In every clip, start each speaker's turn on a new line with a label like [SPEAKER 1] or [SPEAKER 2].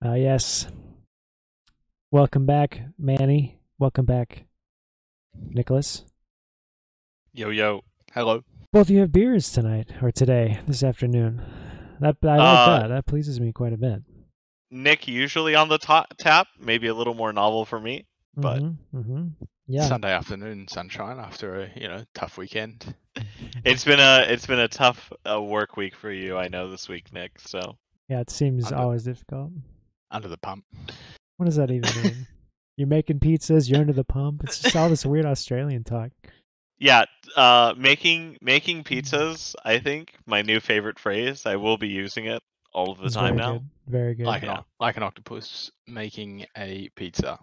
[SPEAKER 1] Yes. Welcome back, Manny. Welcome back, Nicholas.
[SPEAKER 2] Yo, yo.
[SPEAKER 3] Hello.
[SPEAKER 1] Both of you have beers tonight, or today, this afternoon. I like that. That pleases me quite a bit.
[SPEAKER 2] Nick usually on the tap, maybe a little more novel for me, but
[SPEAKER 1] Yeah.
[SPEAKER 3] Sunday afternoon sunshine after a tough weekend.
[SPEAKER 2] it's been a tough work week for you, I know, this week, Nick. So
[SPEAKER 1] yeah, it seems always difficult.
[SPEAKER 3] Under the pump.
[SPEAKER 1] What does that even mean? You're making pizzas. You're under the pump. It's just all this weird Australian talk.
[SPEAKER 2] yeah, making pizzas. I think my new favorite phrase. I will be using it all of the time now.
[SPEAKER 1] Good. Very good.
[SPEAKER 3] Like an octopus making a pizza.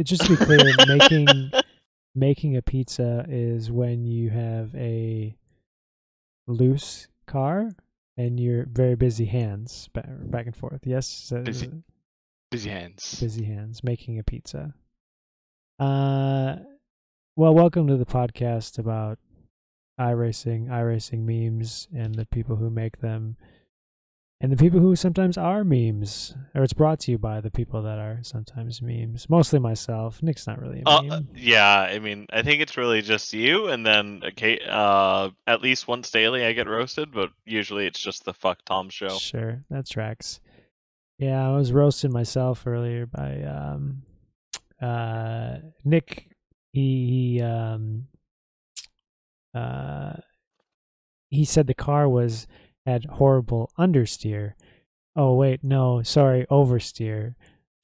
[SPEAKER 1] Just to be clear, making a pizza is when you have a loose car and you're very busy hands back and forth. Yes,
[SPEAKER 3] busy hands.
[SPEAKER 1] Busy hands making a pizza. Well, welcome to the podcast about iRacing memes, and the people who make them, and the people who sometimes are memes, or it's brought to you by the people that are sometimes memes. Mostly myself. Nick's not really a meme.
[SPEAKER 2] Yeah, I mean, I think it's really just you, and then at least once daily I get roasted, but usually it's just the Fuck Tom show.
[SPEAKER 1] Sure, that tracks. Yeah, I was roasting myself earlier by Nick. He said the car had horrible understeer. Oh wait, no, sorry, oversteer.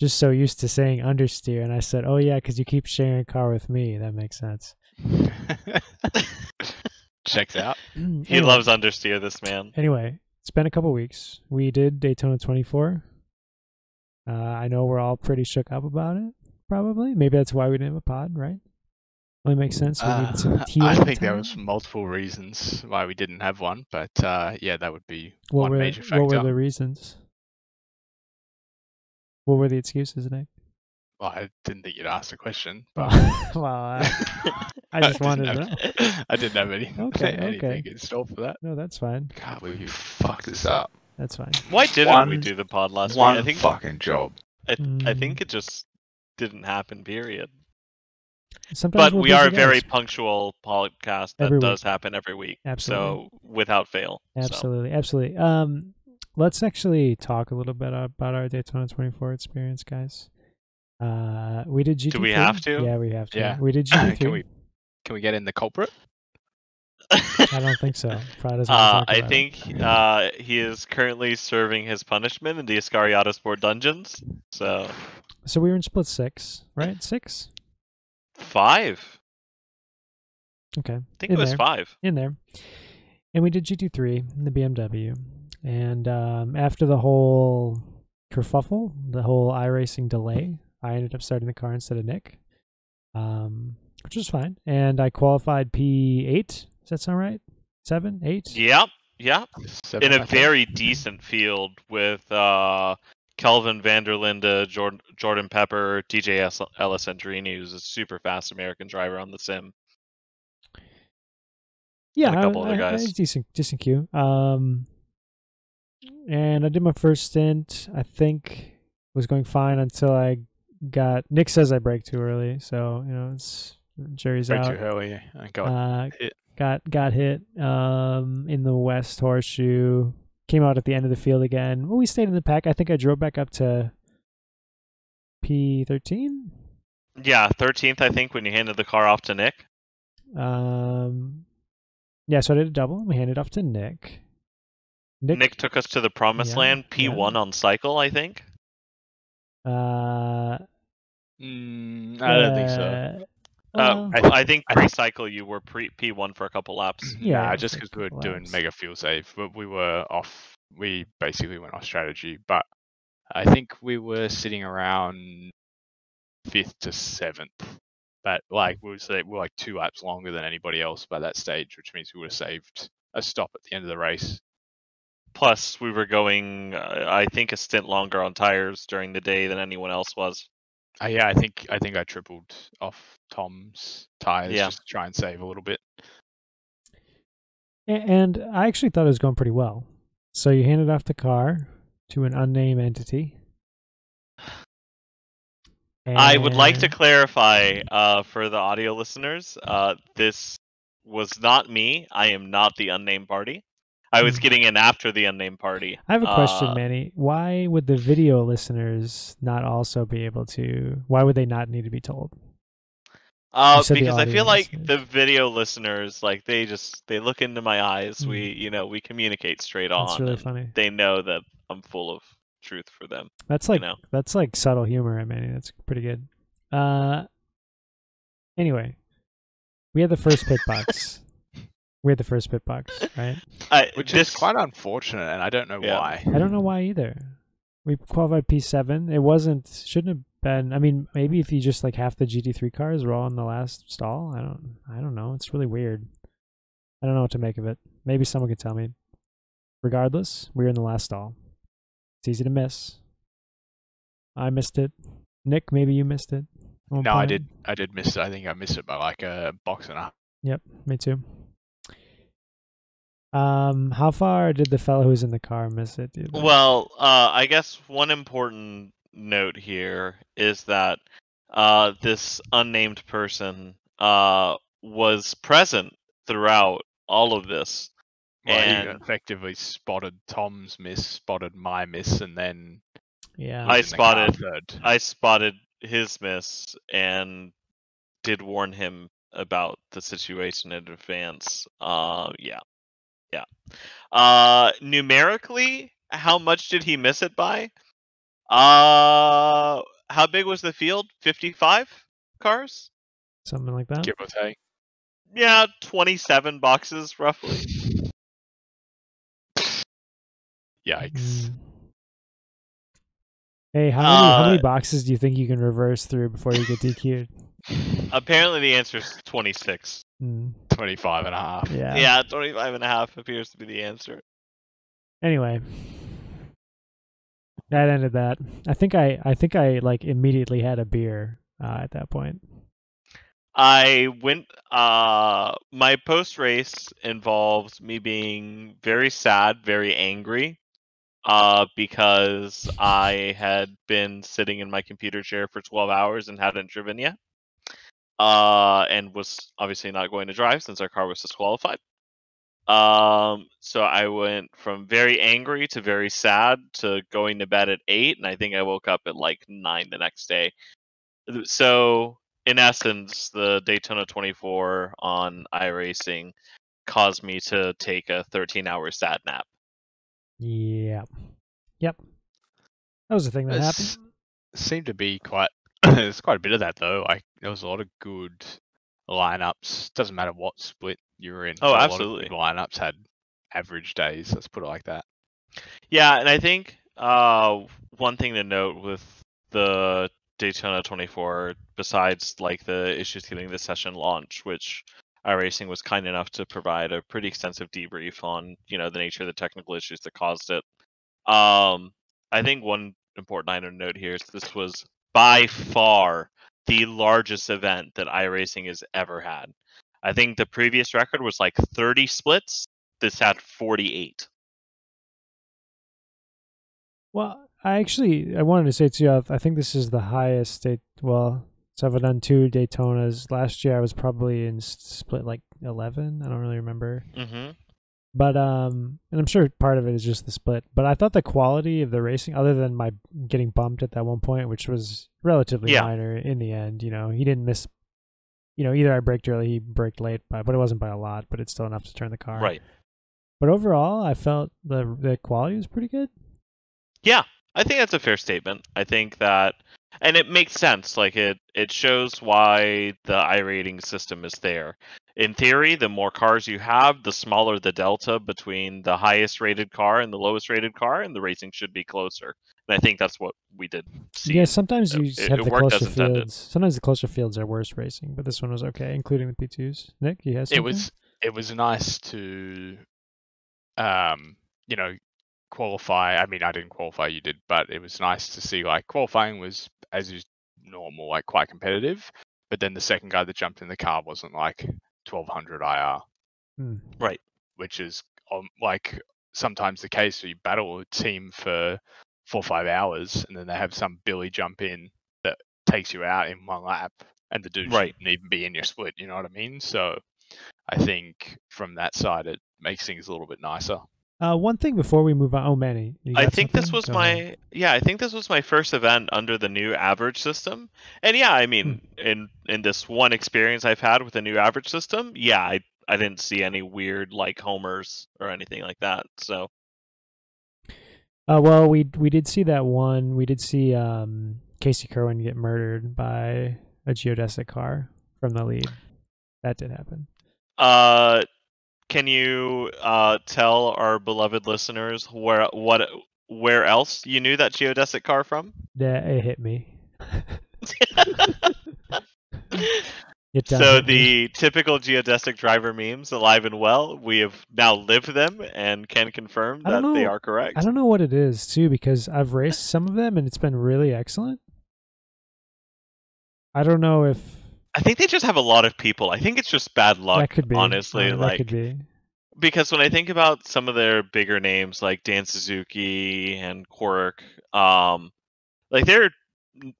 [SPEAKER 1] Just so used to saying understeer, and I said, "Oh yeah, because you keep sharing a car with me." That makes sense.
[SPEAKER 3] Checks out.
[SPEAKER 2] He loves understeer, this man.
[SPEAKER 1] Anyway, it's been a couple weeks. We did Daytona 24. I know we're all pretty shook up about it. Probably, maybe that's why we didn't have a pod, right? Only makes sense. We need some
[SPEAKER 3] I think there was multiple reasons why we didn't have one, but yeah, that would be one major factor.
[SPEAKER 1] What were the reasons? What were the excuses, Nick?
[SPEAKER 3] Well, I didn't think you'd ask the question. But
[SPEAKER 1] I just wanted to know.
[SPEAKER 3] I didn't have anything in store for that.
[SPEAKER 1] No, that's fine.
[SPEAKER 3] God, we fucked this up.
[SPEAKER 1] That's fine.
[SPEAKER 2] Why didn't we do the pod last week? I think
[SPEAKER 3] fucking job.
[SPEAKER 2] I think it just didn't happen, period.
[SPEAKER 1] Sometimes
[SPEAKER 2] but we are a very punctual podcast that does happen every week.
[SPEAKER 1] Absolutely.
[SPEAKER 2] So without fail.
[SPEAKER 1] Absolutely. Absolutely. Let's actually talk a little bit about our Daytona 24 experience, guys. We did GT3.
[SPEAKER 2] Do we have to?
[SPEAKER 1] Yeah, we have to.
[SPEAKER 3] Yeah.
[SPEAKER 1] We did GT3.
[SPEAKER 3] Can we get in the culprit?
[SPEAKER 1] I don't think so.
[SPEAKER 2] I think he is currently serving his punishment in the Ascari Autosport dungeons. So
[SPEAKER 1] we were in split 6, right? 6?
[SPEAKER 2] 5.
[SPEAKER 1] Okay.
[SPEAKER 2] I think it was 5.
[SPEAKER 1] In there. And we did GT3 in the BMW. And after the whole kerfuffle, the whole iRacing delay, I ended up starting the car instead of Nick, which was fine. And I qualified P8. Does that sound right? 7? 8?
[SPEAKER 2] Yep.
[SPEAKER 3] 7,
[SPEAKER 2] in a very decent field with Kelvin Vanderlinde, Jordan Pepper, DJ Alessandrini, who's a super fast American driver on the sim.
[SPEAKER 1] Yeah,
[SPEAKER 2] and a couple other guys.
[SPEAKER 1] Decent queue. And I did my first stint. I think was going fine until I got. Nick says I braked too early, so it's jury's out.
[SPEAKER 3] Too early. I got hit.
[SPEAKER 1] Got hit in the West Horseshoe. Came out at the end of the field again. Well, we stayed in the pack. I think I drove back up to P13.
[SPEAKER 2] Yeah, 13th. I think when you handed the car off to Nick.
[SPEAKER 1] Yeah, so I did a double. We handed off to Nick.
[SPEAKER 2] Nick took us to the promised land. P1 on cycle, I think.
[SPEAKER 3] I don't think so.
[SPEAKER 2] I think pre-cycle you were P1 for a couple laps.
[SPEAKER 3] Yeah, just because we were doing mega fuel save, but we were off. We basically went off strategy, but I think we were sitting around 5th to 7th. But we were like 2 laps longer than anybody else by that stage, which means we would have saved a stop at the end of the race.
[SPEAKER 2] Plus, we were going, I think, a stint longer on tires during the day than anyone else was.
[SPEAKER 3] Yeah, I think I tripled off Tom's tires just to try and save a little bit.
[SPEAKER 1] And I actually thought it was going pretty well. So you handed off the car. to an unnamed entity.
[SPEAKER 2] I would like to
[SPEAKER 1] And-
[SPEAKER 2] clarify for the audio listeners, this was not me. I am not the unnamed party. I was getting in after the unnamed party.
[SPEAKER 1] I have a question, Manny. Why would the video listeners not also be able to? Why would they not need to be told? You said the
[SPEAKER 2] Because I
[SPEAKER 1] audio
[SPEAKER 2] feel like
[SPEAKER 1] listeners.
[SPEAKER 2] the video listeners, like they look into my eyes.
[SPEAKER 1] Hmm.
[SPEAKER 2] We communicate straight on.
[SPEAKER 1] That's really
[SPEAKER 2] and
[SPEAKER 1] funny.
[SPEAKER 2] They know that I'm full of truth for them.
[SPEAKER 1] That's like subtle humor, Manny. That's pretty good. Anyway, we had the first pit box. Right?
[SPEAKER 3] Which is quite unfortunate, and I don't know why.
[SPEAKER 1] I don't know why either. We qualified P7. It shouldn't have been. I mean, maybe if you just like half the GT3 cars were all in the last stall. I don't know. It's really weird. I don't know what to make of it. Maybe someone could tell me. Regardless, we were in the last stall. It's easy to miss. I missed it. Nick, maybe you missed it.
[SPEAKER 3] No, I did miss it. I think I missed it by like a box and a half.
[SPEAKER 1] Yep, me too. How far did the fellow who's in the car miss it, dude?
[SPEAKER 2] Well, I guess one important note here is that this unnamed person was present throughout all of this.
[SPEAKER 3] Well,
[SPEAKER 2] and
[SPEAKER 3] he effectively spotted Tom's miss, spotted my miss, and then
[SPEAKER 2] I spotted his miss and did warn him about the situation in advance. Numerically, how much did he miss it by? How big was the field? 55 cars?
[SPEAKER 1] Something like that.
[SPEAKER 3] Give or take.
[SPEAKER 2] Yeah, 27 boxes roughly.
[SPEAKER 3] Yikes.
[SPEAKER 1] Hey, how many boxes do you think you can reverse through before you get DQ'd?
[SPEAKER 2] Apparently the answer is 26.
[SPEAKER 3] 25 and a half.
[SPEAKER 2] Yeah, 25 and a half appears to be the answer.
[SPEAKER 1] Anyway, that ended that. I think I like immediately had a beer at that point.
[SPEAKER 2] I went. My post race involved me being very sad, very angry, because I had been sitting in my computer chair for 12 hours and hadn't driven yet, and was obviously not going to drive since our car was disqualified. So I went from very angry to very sad to going to bed at 8, and I think I woke up at like 9 the next day. So in essence, the Daytona 24 on iRacing caused me to take a 13-hour sad nap.
[SPEAKER 1] Yeah. Yep. That was the thing that happened.
[SPEAKER 3] Seemed to be quite. There's quite a bit of that though. Like there was a lot of good lineups. Doesn't matter what split you're in.
[SPEAKER 2] Oh,
[SPEAKER 3] so
[SPEAKER 2] absolutely.
[SPEAKER 3] A lot of lineups had average days. Let's put it like that.
[SPEAKER 2] Yeah, and I think one thing to note with the Daytona 24, besides like the issues getting the session launched, which iRacing was kind enough to provide a pretty extensive debrief on, the nature of the technical issues that caused it. I think one important item to note here is this was by far the largest event that iRacing has ever had. I think the previous record was like 30 splits. This had 48.
[SPEAKER 1] Well, I wanted to say to you, I think this is the highest so I've done 2 Daytonas. Last year I was probably in split like 11. I don't really remember.
[SPEAKER 2] Mm-hmm.
[SPEAKER 1] But and I'm sure part of it is just the split. But I thought the quality of the racing, other than my getting bumped at that one point, which was relatively minor in the end, he didn't miss. Either I braked early, he braked late, but it wasn't by a lot. But it's still enough to turn the car.
[SPEAKER 2] Right.
[SPEAKER 1] But overall, I felt the quality was pretty good.
[SPEAKER 2] Yeah, I think that's a fair statement. I think that, and it makes sense. Like it shows why the iRating system is there. In theory, the more cars you have, the smaller the delta between the highest rated car and the lowest rated car, and the racing should be closer. And I think that's what we did see.
[SPEAKER 1] Yeah, sometimes you have the closer fields.
[SPEAKER 2] Intended.
[SPEAKER 1] Sometimes the closer fields are worse racing, but this one was okay, including the P2s. Nick, you had something?
[SPEAKER 3] It was nice to, qualify. I mean, I didn't qualify, you did, but it was nice to see like qualifying was as is normal, like quite competitive. But then the second guy that jumped in the car wasn't like 1200 IR,
[SPEAKER 2] right?
[SPEAKER 3] Which is like sometimes the case where you battle a team for 4 or 5 hours, and then they have some Billy jump in that takes you out in one lap, and the dude
[SPEAKER 2] Right.
[SPEAKER 3] shouldn't even be in your split. You know what I mean? So I think from that side, it makes things a little bit nicer.
[SPEAKER 1] One thing before we move on. Oh, Manny, you got
[SPEAKER 2] I think this
[SPEAKER 1] something?
[SPEAKER 2] was
[SPEAKER 1] Go ahead.
[SPEAKER 2] I think this was my first event under the new average system. And yeah, I mean, in this one experience I've had with the new average system, yeah, I didn't see any weird like homers or anything like that. So
[SPEAKER 1] Well, we did see that one. We did see Casey Kerwin get murdered by a geodesic car from the lead. That did happen.
[SPEAKER 2] can you tell our beloved listeners where else you knew that geodesic car from?
[SPEAKER 1] Yeah, it hit me.
[SPEAKER 2] So the typical geodesic driver memes, alive and well, we have now lived them and can confirm that they are correct.
[SPEAKER 1] I don't know what it is too, because I've raced some of them and it's been really excellent. I don't know if
[SPEAKER 2] I think they just have a lot of people. I think it's just bad luck.
[SPEAKER 1] that could be
[SPEAKER 2] Honestly,
[SPEAKER 1] that
[SPEAKER 2] like
[SPEAKER 1] could be.
[SPEAKER 2] Because when I think about some of their bigger names like Dan Suzuki and Quirk, like they're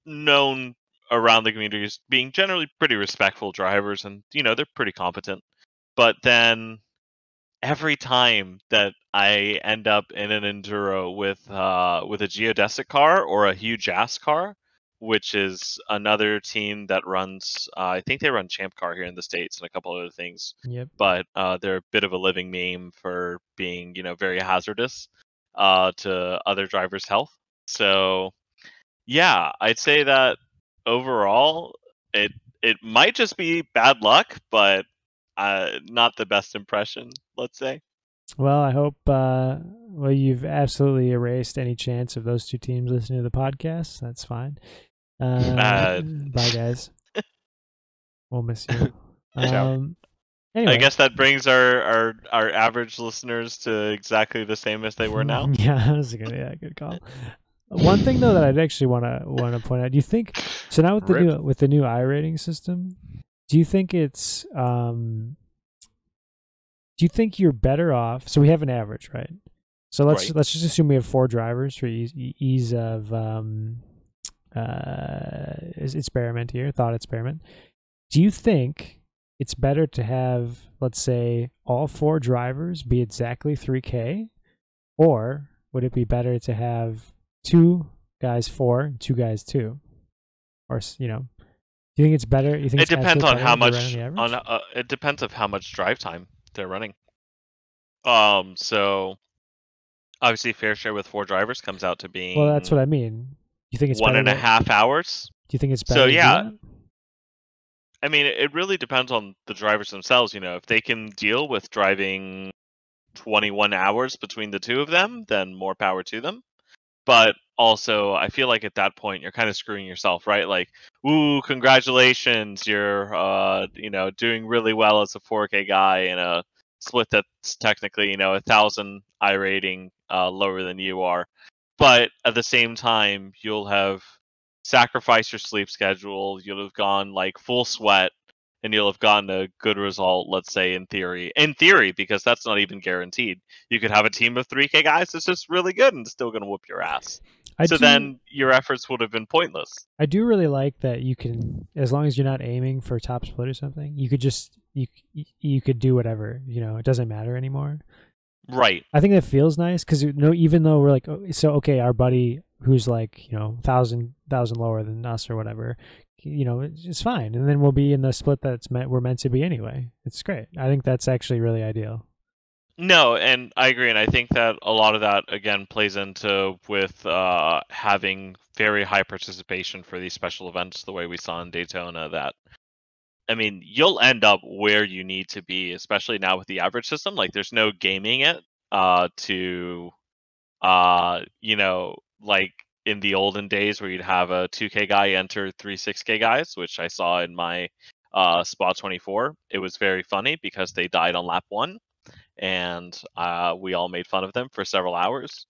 [SPEAKER 2] known around the community as being generally pretty respectful drivers, and they're pretty competent. But then every time that I end up in an enduro with a geodesic car or a huge ass car, which is another team that runs, I think they run Champ Car here in the States and a couple other things.
[SPEAKER 1] Yep.
[SPEAKER 2] But they're a bit of a living meme for being, very hazardous to other drivers' health. So, yeah, I'd say that overall, it might just be bad luck, but not the best impression, let's say.
[SPEAKER 1] Well, I hope you've absolutely erased any chance of those two teams listening to the podcast. That's fine. Bye, guys. We'll miss you. Anyway.
[SPEAKER 2] I guess that brings our average listeners to exactly the same as they were now.
[SPEAKER 1] Yeah, that was a good call. One thing though that I'd actually want to point out, do you think so now with the new iRating system, do you think it's do you think you're better off? So we have an average, right? So let's just assume we have 4 drivers for ease of experiment here, thought experiment. Do you think it's better to have, let's say, all 4 drivers be exactly 3K, or would it be better to have 2 guys 4 and 2 guys 2? Or do you think it's better? You think
[SPEAKER 2] it depends on how much
[SPEAKER 1] it
[SPEAKER 2] depends on how much drive time they're running. So obviously fair share with 4 drivers comes out to being,
[SPEAKER 1] well, that's what I mean. You think it's
[SPEAKER 2] 1.5 hours?
[SPEAKER 1] Do you think it's better?
[SPEAKER 2] So yeah, I mean, it really depends on the drivers themselves. If they can deal with driving 21 hours between the 2 of them, then more power to them. But also, I feel like at that point you're kind of screwing yourself, right? Like, ooh, congratulations, you're doing really well as a 4K guy in a split that's technically 1,000 iRating lower than you are. But at the same time, you'll have sacrificed your sleep schedule. You'll have gone like full sweat, and you'll have gotten a good result. Let's say in theory, because that's not even guaranteed. You could have a team of 3K guys that's just really good and still going to whoop your ass. Then your efforts would have been pointless.
[SPEAKER 1] I do really like that you can, as long as you're not aiming for top split or something, you could just you could do whatever. It doesn't matter anymore.
[SPEAKER 2] Right.
[SPEAKER 1] I think that feels nice because even though we're like, okay, our buddy who's like 1,000 lower than us or whatever, it's fine, and then we'll be in the split we're meant to be anyway. It's great. I think that's actually really ideal.
[SPEAKER 2] No, and I agree, and I think that a lot of that again plays into with having very high participation for these special events, the way we saw in Daytona. That, I mean, you'll end up where you need to be, especially now with the average system. Like, there's no gaming it to, like in the olden days where you'd have a 2K guy enter 3 6K guys, which I saw in my Spot 24. It was very funny because they died on lap 1, and we all made fun of them for several hours.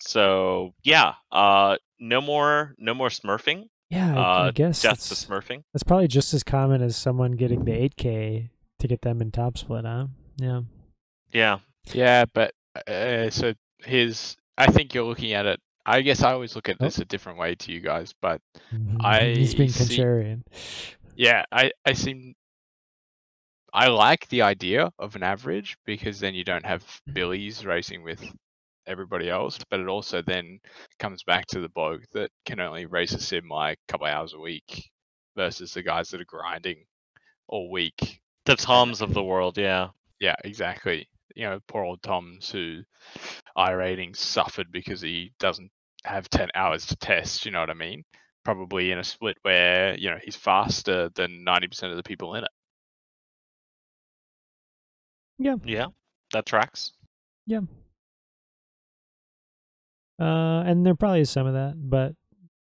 [SPEAKER 2] So yeah, no more smurfing.
[SPEAKER 1] Yeah, I guess
[SPEAKER 2] death to smurfing.
[SPEAKER 1] That's probably just as common as someone getting the 8K to get them in top split, huh? Yeah.
[SPEAKER 2] Yeah.
[SPEAKER 3] Yeah, but So I think you're looking at it. I guess I always look at this a different way to you guys, but
[SPEAKER 1] He's being contrarian.
[SPEAKER 3] Yeah, I like the idea of an average because then you don't have Billies racing with everybody else, but it also then comes back to the bloke that can only race a sim like a couple hours a week versus the guys that are grinding all week.
[SPEAKER 2] The Toms of the world, yeah.
[SPEAKER 3] Yeah, exactly. Poor old Toms who iRating suffered because he doesn't have 10 hours to test, you know what I mean? Probably in a split where, he's faster than 90% of the people in it.
[SPEAKER 1] Yeah.
[SPEAKER 2] Yeah, that tracks.
[SPEAKER 1] Yeah. And there probably is some of that, but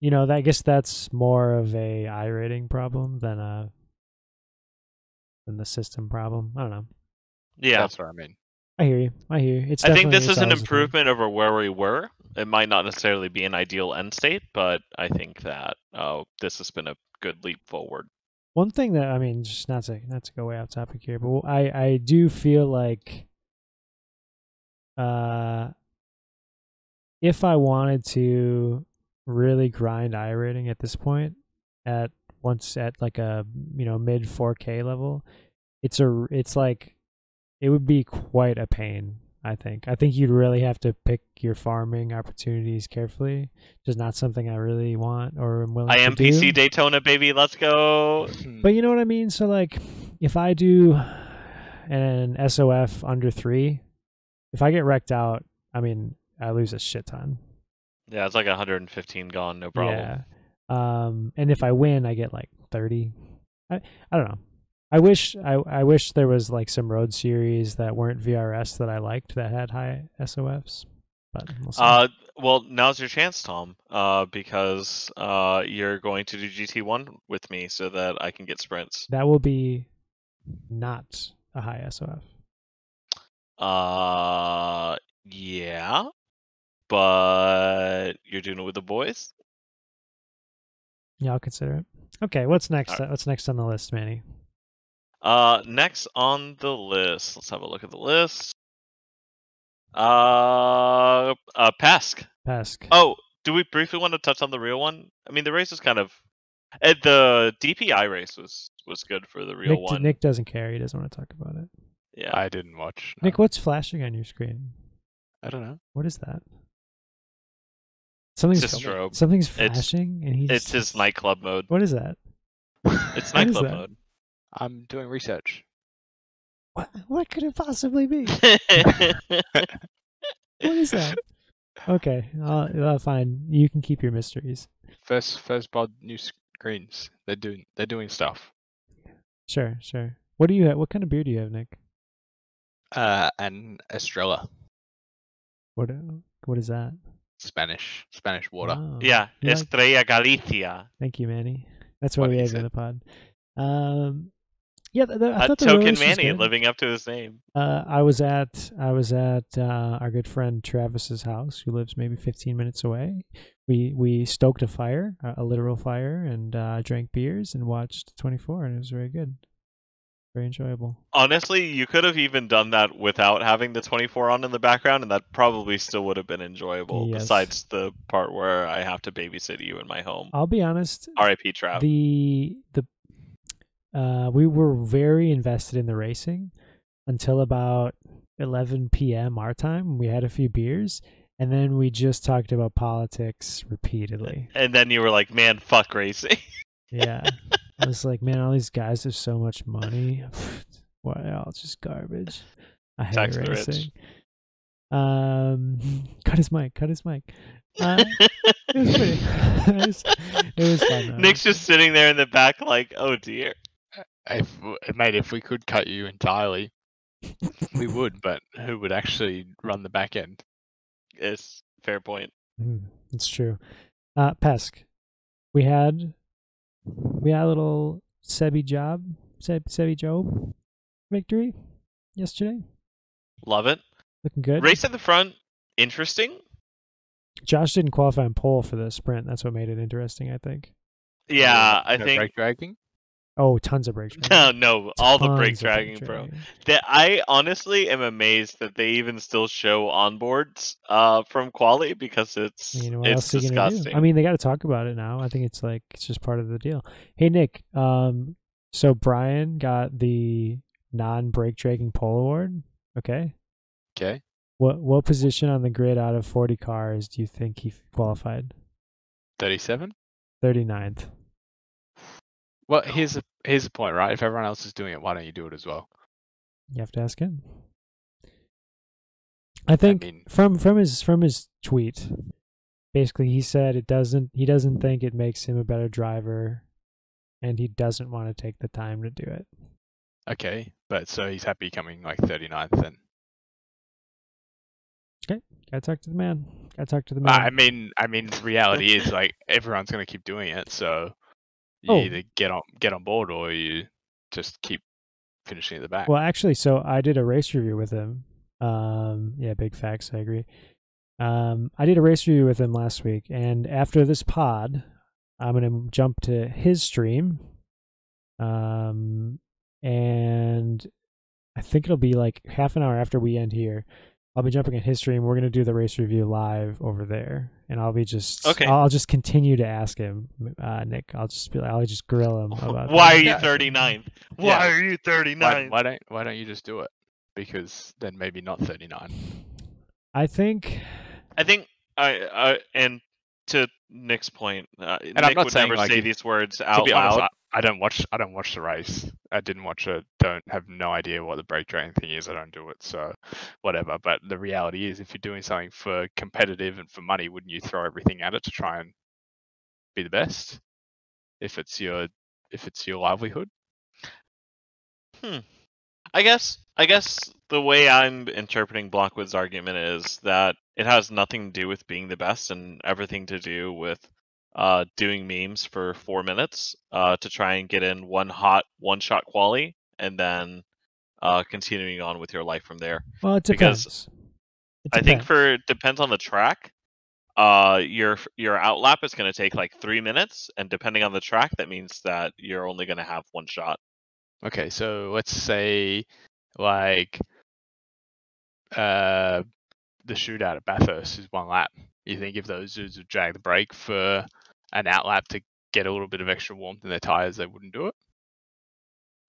[SPEAKER 1] I guess that's more of a iRating problem than the system problem. I don't know.
[SPEAKER 2] Yeah,
[SPEAKER 3] that's what I mean.
[SPEAKER 1] I hear you.
[SPEAKER 2] I think this is an improvement over where we were. It might not necessarily be an ideal end state, but I think that this has been a good leap forward.
[SPEAKER 1] One thing that just not to go way off topic here, but I do feel like if I wanted to really grind iRating at this point, at like a mid 4K level, it's like it would be quite a pain. I think you'd really have to pick your farming opportunities carefully. Just not something I really want or am willing to do.
[SPEAKER 2] IMPC Daytona, baby, let's go.
[SPEAKER 1] But you know what I mean? So like, if I do an SOF under 3, if I get wrecked out, I lose a shit ton.
[SPEAKER 2] Yeah, it's like 115 gone, no problem.
[SPEAKER 1] Yeah. And if I win, I get like 30. I don't know. I wish there was like some road series that weren't VRS that I liked that had high SOFs. But we'll see.
[SPEAKER 2] Well, now's your chance, Tom. Because you're going to do GT1 with me so that I can get sprints.
[SPEAKER 1] That will be not a high SOF.
[SPEAKER 2] Yeah. But you're doing it with the boys?
[SPEAKER 1] Yeah, I'll consider it. Okay, what's next? Right. What's next on the list, Manny?
[SPEAKER 2] Next on the list, let's have a look at the list. Pesk. Oh, do we briefly want to touch on the real one? I mean, the race is kind of the DPI race was good for the real one.
[SPEAKER 1] Nick doesn't care. He doesn't want to talk about it.
[SPEAKER 2] Yeah,
[SPEAKER 3] I didn't watch.
[SPEAKER 1] No. Nick, what's flashing on your screen?
[SPEAKER 3] I don't know.
[SPEAKER 1] What is that? Something's flashing, and
[SPEAKER 2] it's his nightclub mode.
[SPEAKER 1] What is that?
[SPEAKER 2] It's nightclub mode.
[SPEAKER 3] I'm doing research.
[SPEAKER 1] What could it possibly be? What is that? Okay, fine. You can keep your mysteries.
[SPEAKER 3] First bod new screens. They're doing stuff.
[SPEAKER 1] Sure. What do you have? What kind of beer do you have, Nick?
[SPEAKER 3] An Estrella.
[SPEAKER 1] What is that?
[SPEAKER 3] Spanish water.
[SPEAKER 1] Oh,
[SPEAKER 2] yeah, Estrella Galicia.
[SPEAKER 1] Thank you, Manny. That's why we have you in the pod. Yeah, I thought
[SPEAKER 2] token Manny living up to his name.
[SPEAKER 1] I was at our good friend Travis's house, who lives maybe 15 minutes away. We stoked a fire, a literal fire, and drank beers and watched 24, and it was very good, very enjoyable.
[SPEAKER 2] Honestly, you could have even done that without having the 24 on in the background, and that probably still would have been enjoyable. Yes. Besides the part where I have to babysit you in my home.
[SPEAKER 1] I'll be honest.
[SPEAKER 2] R.I.P. Trav.
[SPEAKER 1] We were very invested in the racing until about 11 p.m. our time. We had a few beers, and then we just talked about politics repeatedly.
[SPEAKER 2] And then you were like, man, fuck racing.
[SPEAKER 1] Yeah. I was like, man, all these guys have so much money. Wow, it's just garbage. I hate racing. Cut his mic. It was pretty. It was fun, though.
[SPEAKER 2] Nick's just sitting there in the back like, oh dear.
[SPEAKER 3] If we could cut you entirely, we would, but who would actually run the back end?
[SPEAKER 2] Yes, fair point.
[SPEAKER 1] It's true. Pesk, we had a little Sebi Job victory yesterday.
[SPEAKER 2] Love it.
[SPEAKER 1] Looking good.
[SPEAKER 2] Race at the front, interesting.
[SPEAKER 1] Josh didn't qualify in pole for the sprint. That's what made it interesting, I think.
[SPEAKER 2] Yeah, I think.
[SPEAKER 3] Brake dragging?
[SPEAKER 1] Oh, tons of brake dragging.
[SPEAKER 2] No, all the brake
[SPEAKER 1] Tons of brake
[SPEAKER 2] dragging, bro.
[SPEAKER 1] dragging.
[SPEAKER 2] That I honestly am amazed that they even still show onboards from Quali because it's
[SPEAKER 1] What else are you gonna do?
[SPEAKER 2] disgusting.
[SPEAKER 1] I mean, they got to talk about it now. I think it's just part of the deal. Hey Nick, so Brian got the non-brake dragging pole award. Okay.
[SPEAKER 3] Okay.
[SPEAKER 1] What position on the grid out of 40 cars do you think he qualified?
[SPEAKER 3] 37.
[SPEAKER 1] 39th.
[SPEAKER 3] Well, here's the point, right? If everyone else is doing it, why don't you do it as well?
[SPEAKER 1] You have to ask him. I think from his tweet, basically he said he doesn't think it makes him a better driver, and he doesn't want to take the time to do it.
[SPEAKER 3] Okay, but so he's happy coming like 39th then.
[SPEAKER 1] Okay, gotta talk to the man. Gotta talk to the man.
[SPEAKER 3] I mean, the reality is like everyone's gonna keep doing it, so you either get on board or you just keep finishing at the back.
[SPEAKER 1] Well, actually, so I did a race review with him. Yeah, big facts. I agree. I did a race review with him last week, and after this pod, I'm gonna jump to his stream. And I think it'll be like half an hour after we end here. I'll be jumping at his stream. We're gonna do the race review live over there, and I'll be just
[SPEAKER 2] okay.
[SPEAKER 1] I'll just continue to ask him, Nick. I'll just grill him about.
[SPEAKER 2] Why are you 39th? Why are you 39th?
[SPEAKER 3] Why don't you just do it? Because then maybe not 39.
[SPEAKER 1] I think,
[SPEAKER 2] and to Nick's point,
[SPEAKER 3] and
[SPEAKER 2] Nick
[SPEAKER 3] I'm not
[SPEAKER 2] would
[SPEAKER 3] saying,
[SPEAKER 2] never
[SPEAKER 3] like,
[SPEAKER 2] say these words out
[SPEAKER 3] honest,
[SPEAKER 2] loud.
[SPEAKER 3] I don't watch the race. I didn't watch it. Have no idea what the brake dragging thing is. I don't do it, so whatever. But the reality is, if you're doing something for competitive and for money, wouldn't you throw everything at it to try and be the best? If it's your livelihood.
[SPEAKER 2] I guess the way I'm interpreting Blockwood's argument is that it has nothing to do with being the best and everything to do with doing memes for 4 minutes to try and get in one-shot quali and then continuing on with your life from there.
[SPEAKER 1] Well, it depends.
[SPEAKER 2] I think it depends on the track. Your outlap is going to take like 3 minutes, and depending on the track, that means that you're only going to have one shot.
[SPEAKER 3] Okay, so let's say like the shootout at Bathurst is 1 lap. You think if those dudes would drag the brake for an outlap to get a little bit of extra warmth in their tires, they wouldn't do it?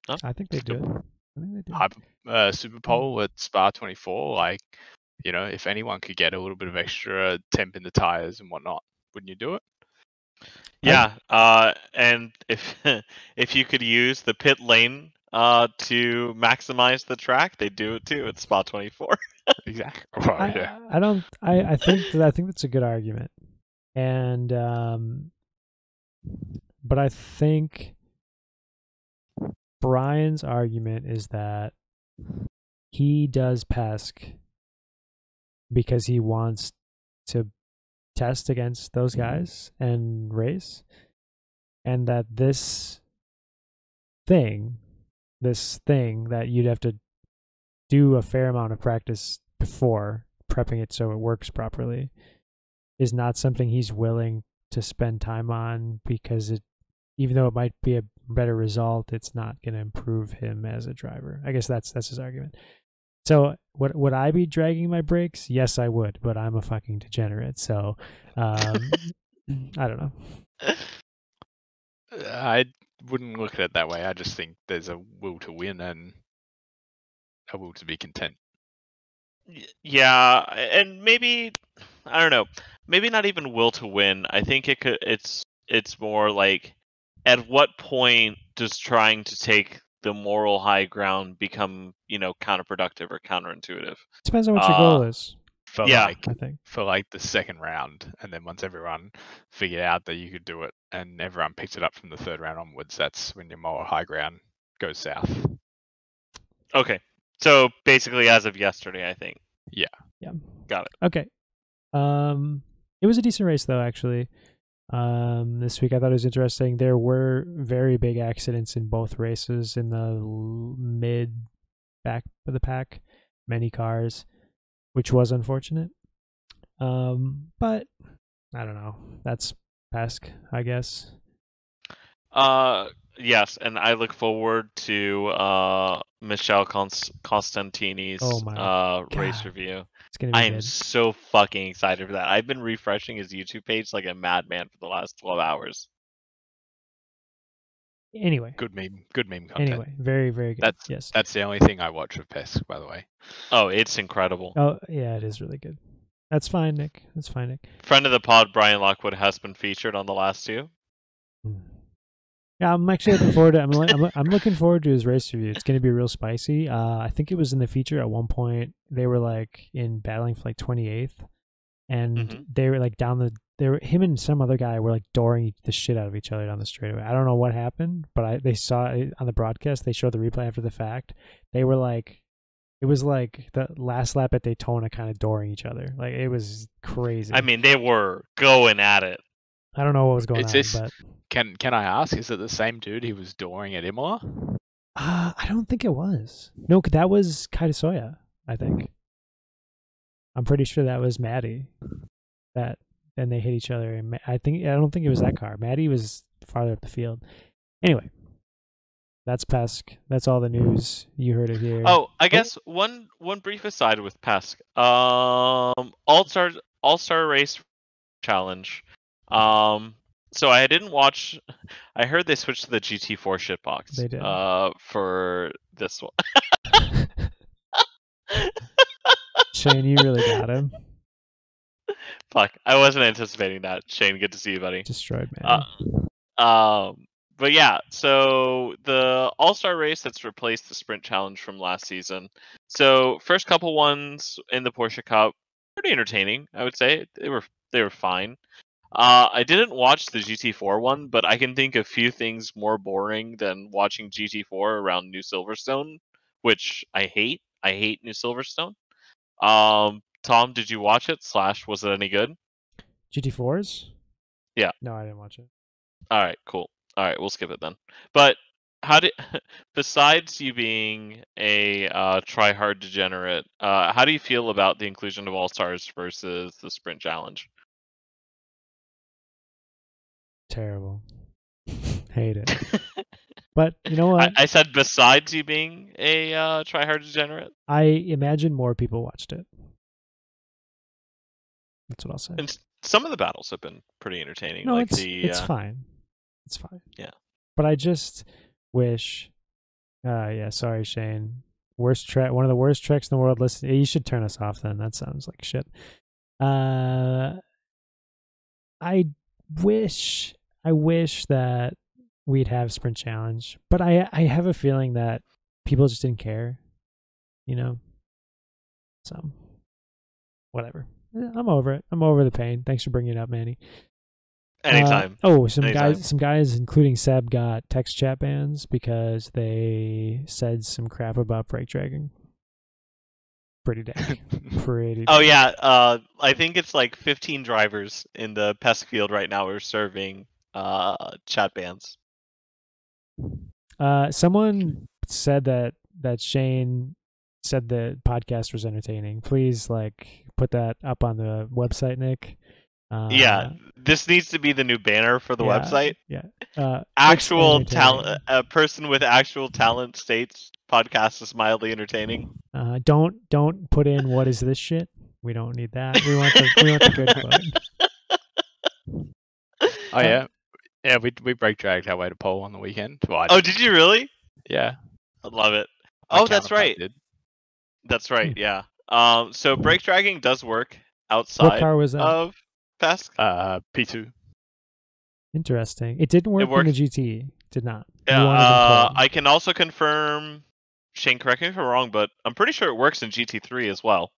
[SPEAKER 2] No?
[SPEAKER 1] I think they do.
[SPEAKER 3] Super Pole at Spa 24, like, if anyone could get a little bit of extra temp in the tires and whatnot, wouldn't you do it?
[SPEAKER 2] Yeah, and if you could use the pit lane to maximize the track, they do it too at Spa 24.
[SPEAKER 3] Exactly. Well, yeah.
[SPEAKER 1] I think that's a good argument, and but I think Brian's argument is that he does PESC because he wants to test against those guys and race, and that this thing that you'd have to do a fair amount of practice before prepping it so it works properly is not something he's willing to spend time on, because even though it might be a better result, it's not going to improve him as a driver. I guess that's his argument. So would I be dragging my brakes? Yes, I would, but I'm a fucking degenerate. So I don't know.
[SPEAKER 3] I wouldn't look at it that way. I just think there's a will to win and a will to be content.
[SPEAKER 2] Yeah, and maybe, I don't know, maybe not even will to win. I think it's more like, at what point does trying to take the moral high ground become, counterproductive or counterintuitive?
[SPEAKER 1] Depends on what your goal is.
[SPEAKER 2] I
[SPEAKER 1] think
[SPEAKER 3] for like the second round, and then once everyone figured out that you could do it and everyone picked it up from the third round onwards, that's when your moral high ground goes south.
[SPEAKER 2] Okay, so basically as of yesterday, I think.
[SPEAKER 3] Yeah.
[SPEAKER 2] Got it.
[SPEAKER 1] Okay. It was a decent race though, actually. This week I thought it was interesting. There were very big accidents in both races in the mid back of the pack, many cars, which was unfortunate. But I don't know. That's PESC, I guess.
[SPEAKER 2] Yes, and I look forward to Michelle Costantini's
[SPEAKER 1] Oh my
[SPEAKER 2] race
[SPEAKER 1] God.
[SPEAKER 2] review.
[SPEAKER 1] It's gonna be
[SPEAKER 2] I am
[SPEAKER 1] good.
[SPEAKER 2] so fucking excited for that. I've been refreshing his YouTube page like a madman for the last 12 hours.
[SPEAKER 1] Anyway,
[SPEAKER 3] Good meme content.
[SPEAKER 1] anyway, very very good. Yes.
[SPEAKER 3] That's the only thing I watch of PESC, by the way.
[SPEAKER 2] Oh, it's incredible.
[SPEAKER 1] Oh yeah, it is really good. That's fine, Nick. That's fine, Nick.
[SPEAKER 2] Friend of the pod, Brian Lockwood, has been featured on the last two.
[SPEAKER 1] Yeah, I'm actually looking forward to. I'm looking forward to his race review. It's going to be real spicy. I think it was in the feature at one point. They were like in battling for like 28th, and they were like down the. They were him and some other guy were like dooring the shit out of each other down the straightaway. I don't know what happened, but they saw it on the broadcast. They showed the replay after the fact. They were like, it was like the last lap at Daytona, kind of dooring each other. Like it was crazy.
[SPEAKER 2] I mean, they were going at it.
[SPEAKER 1] I don't know what was going on, but
[SPEAKER 3] can I ask? Is it the same dude he was dooring at Imola?
[SPEAKER 1] I don't think it was. No, that was Kaitasoya, I think. I'm pretty sure that was Maddie. That then they hit each other, and I don't think it was that car. Maddie was farther up the field. Anyway, that's PESC. That's all the news. You heard it here.
[SPEAKER 2] Oh, I guess one brief aside with PESC. All-Star Race Challenge. So I didn't watch. I heard they switched to the GT4 shitbox.
[SPEAKER 1] They did.
[SPEAKER 2] For this one.
[SPEAKER 1] Shane, you really got him.
[SPEAKER 2] Fuck, I wasn't anticipating that. Shane, good to see you, buddy.
[SPEAKER 1] Destroyed, man.
[SPEAKER 2] But yeah, so the All-Star race that's replaced the Sprint Challenge from last season. So first couple ones in the Porsche Cup, pretty entertaining, I would say. They were fine. I didn't watch the GT4 one, but I can think of few things more boring than watching GT4 around New Silverstone, which I hate. I hate New Silverstone. Tom, did you watch it? / was it any good?
[SPEAKER 1] GT4s?
[SPEAKER 2] Yeah.
[SPEAKER 1] No, I didn't watch it.
[SPEAKER 2] All right, cool. All right, we'll skip it then. But besides you being a try-hard degenerate, how do you feel about the inclusion of All-Stars versus the Sprint Challenge?
[SPEAKER 1] Terrible. Hate it. But you know what?
[SPEAKER 2] I said besides you being a try-hard degenerate.
[SPEAKER 1] I imagine more people watched it. That's what I'll say.
[SPEAKER 2] And some of the battles have been pretty entertaining.
[SPEAKER 1] No,
[SPEAKER 2] like
[SPEAKER 1] it's fine. It's fine.
[SPEAKER 2] Yeah.
[SPEAKER 1] But I just wish. Yeah. Sorry, Shane. Worst track. One of the worst tracks in the world. Listen, you should turn us off then. That sounds like shit. I wish that we'd have Sprint Challenge, but I have a feeling that people just didn't care, you know. So, whatever. I'm over it. I'm over the pain. Thanks for bringing it up, Manny.
[SPEAKER 2] Anytime.
[SPEAKER 1] Some guys, including Seb, got text chat bans because they said some crap about brake dragging. Pretty dang.
[SPEAKER 2] Oh yeah, I think it's like 15 drivers in the PESC field right now are serving chat bans.
[SPEAKER 1] Someone said that Shane said the podcast was entertaining. Please put that up on the website, Nick.
[SPEAKER 2] Yeah, this needs to be the new banner for the website.
[SPEAKER 1] Yeah.
[SPEAKER 2] Actual talent, a person with actual talent states podcast is mildly entertaining.
[SPEAKER 1] Don't put in what is this shit. We don't need that. We want the good quote.
[SPEAKER 3] Oh yeah, we brake dragged our way to pole on the weekend. Well,
[SPEAKER 2] oh, did you really?
[SPEAKER 3] Yeah,
[SPEAKER 2] I love it.
[SPEAKER 3] My
[SPEAKER 2] Oh, that's right.
[SPEAKER 3] did.
[SPEAKER 2] That's right. Yeah. So brake dragging does work outside
[SPEAKER 1] What car was that?
[SPEAKER 2] of PESC.
[SPEAKER 3] P2.
[SPEAKER 1] Interesting. It didn't work in the GT. Did not.
[SPEAKER 2] Yeah. I can also confirm. Shane, correct me if I'm wrong, but I'm pretty sure it works in GT3 as well.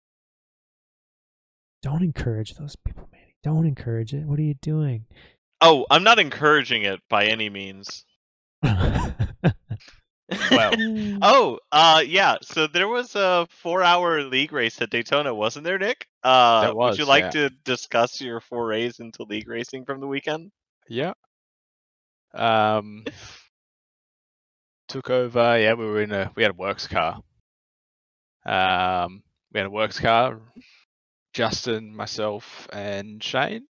[SPEAKER 1] Don't encourage those people, Manny. Don't encourage it. What are you doing?
[SPEAKER 2] Oh, I'm not encouraging it by any means.
[SPEAKER 3] Well.
[SPEAKER 2] Yeah. So there was a 4-hour league race at Daytona, wasn't there, Nick? Would you like to discuss your forays into league racing from the weekend?
[SPEAKER 3] Yeah. Took over. Yeah, we had a works car. We had a works car. Justin, myself, and Shane.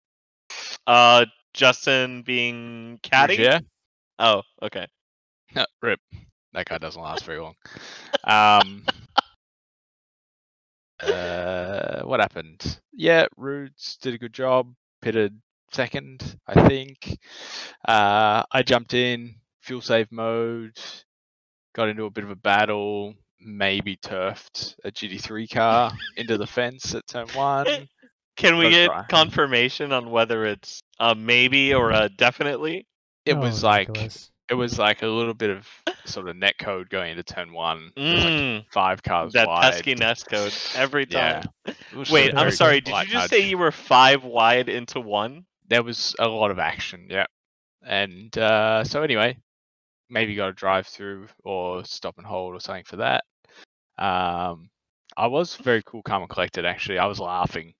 [SPEAKER 2] Justin being caddy.
[SPEAKER 3] Yeah.
[SPEAKER 2] Oh, okay.
[SPEAKER 3] Rip. That guy doesn't last very long. What happened? Yeah, Rudes did a good job. Pitted second, I think. I jumped in, fuel save mode, got into a bit of a battle, maybe turfed a GT3 car into the fence at turn 1.
[SPEAKER 2] Can we
[SPEAKER 3] That's
[SPEAKER 2] get
[SPEAKER 3] right.
[SPEAKER 2] confirmation on whether it's a maybe or a definitely?
[SPEAKER 3] It
[SPEAKER 1] Oh,
[SPEAKER 3] was like
[SPEAKER 1] Nicholas.
[SPEAKER 3] it was like a little bit of sort of net code going into turn 1. It was like 5 cars
[SPEAKER 2] That
[SPEAKER 3] wide.
[SPEAKER 2] pesky nest code every time.
[SPEAKER 3] Yeah. It was
[SPEAKER 2] Wait,
[SPEAKER 3] a
[SPEAKER 2] I'm
[SPEAKER 3] very
[SPEAKER 2] sorry. Did you
[SPEAKER 3] light
[SPEAKER 2] just
[SPEAKER 3] nudge.
[SPEAKER 2] say you were 5 wide into 1?
[SPEAKER 3] There was a lot of action, yeah. And so anyway, maybe got a drive through or stop and hold or something for that. I was very cool, calm and collected actually. I was laughing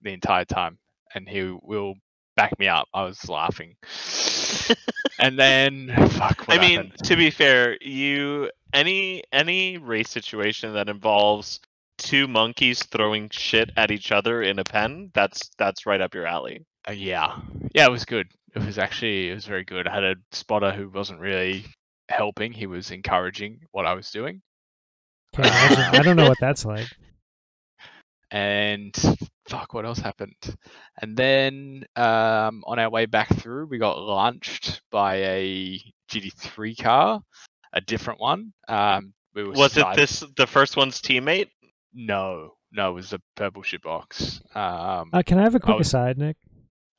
[SPEAKER 3] the entire time, and he will back me up. I was laughing. And then fuck, what
[SPEAKER 2] I mean,
[SPEAKER 3] happened?
[SPEAKER 2] to be fair, any race situation that involves 2 monkeys throwing shit at each other in a pen, that's right up your alley.
[SPEAKER 3] Yeah, it was good. It was very good. I had a spotter who wasn't really helping. He was encouraging what I was doing.
[SPEAKER 1] Can't imagine. I don't know what that's like.
[SPEAKER 3] And fuck, what else happened? And then on our way back through, we got launched by a GT3 car, a different one.
[SPEAKER 2] Was it the first one's teammate?
[SPEAKER 3] No, it was a purple shitbox.
[SPEAKER 1] Can I have a quick aside, Nick?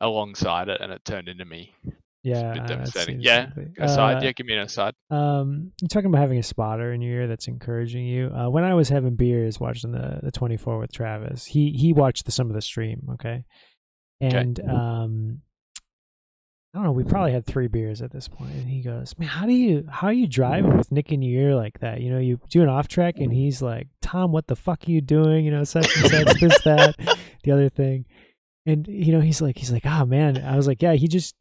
[SPEAKER 3] Alongside it, and it turned into me.
[SPEAKER 1] Yeah,
[SPEAKER 3] it's a bit devastating.
[SPEAKER 1] seems
[SPEAKER 3] Yeah,
[SPEAKER 1] likely.
[SPEAKER 3] aside. Yeah, give me an aside.
[SPEAKER 1] You're talking about having a spotter in your ear that's encouraging you. When I was having beers watching the 24 with Travis, he watched some of the stream, okay? And I don't know, we probably had 3 beers at this point, and he goes, "Man, how are you driving with Nick in your ear like that? You know, you do an off track, and he's like, Tom, what the fuck are you doing? You know, such and such, this, that, the other thing." And you know, he's like, "Ah, man." I was like, "Yeah, he just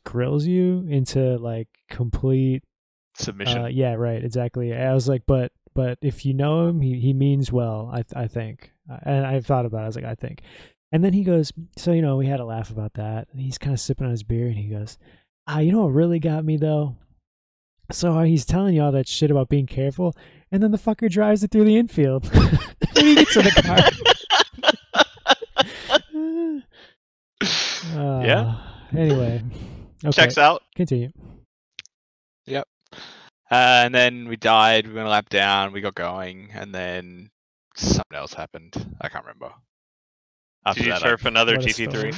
[SPEAKER 1] grills you into like complete
[SPEAKER 3] submission."
[SPEAKER 1] Yeah, right, exactly. I was like, but if you know him, he means well. I think, and I've thought about it. I was like, I think. And then he goes, so you know, we had a laugh about that. And he's kind of sipping on his beer, and he goes, you know what really got me though? So he's telling you all that shit about being careful, and then the fucker drives it through the infield when he gets in the car.
[SPEAKER 3] Yeah.
[SPEAKER 1] Anyway. Okay.
[SPEAKER 2] Checks out.
[SPEAKER 1] Continue.
[SPEAKER 3] Yep. And then we died. We went a lap down. We got going, and then something else happened. I can't remember.
[SPEAKER 2] Did you turf another GT3?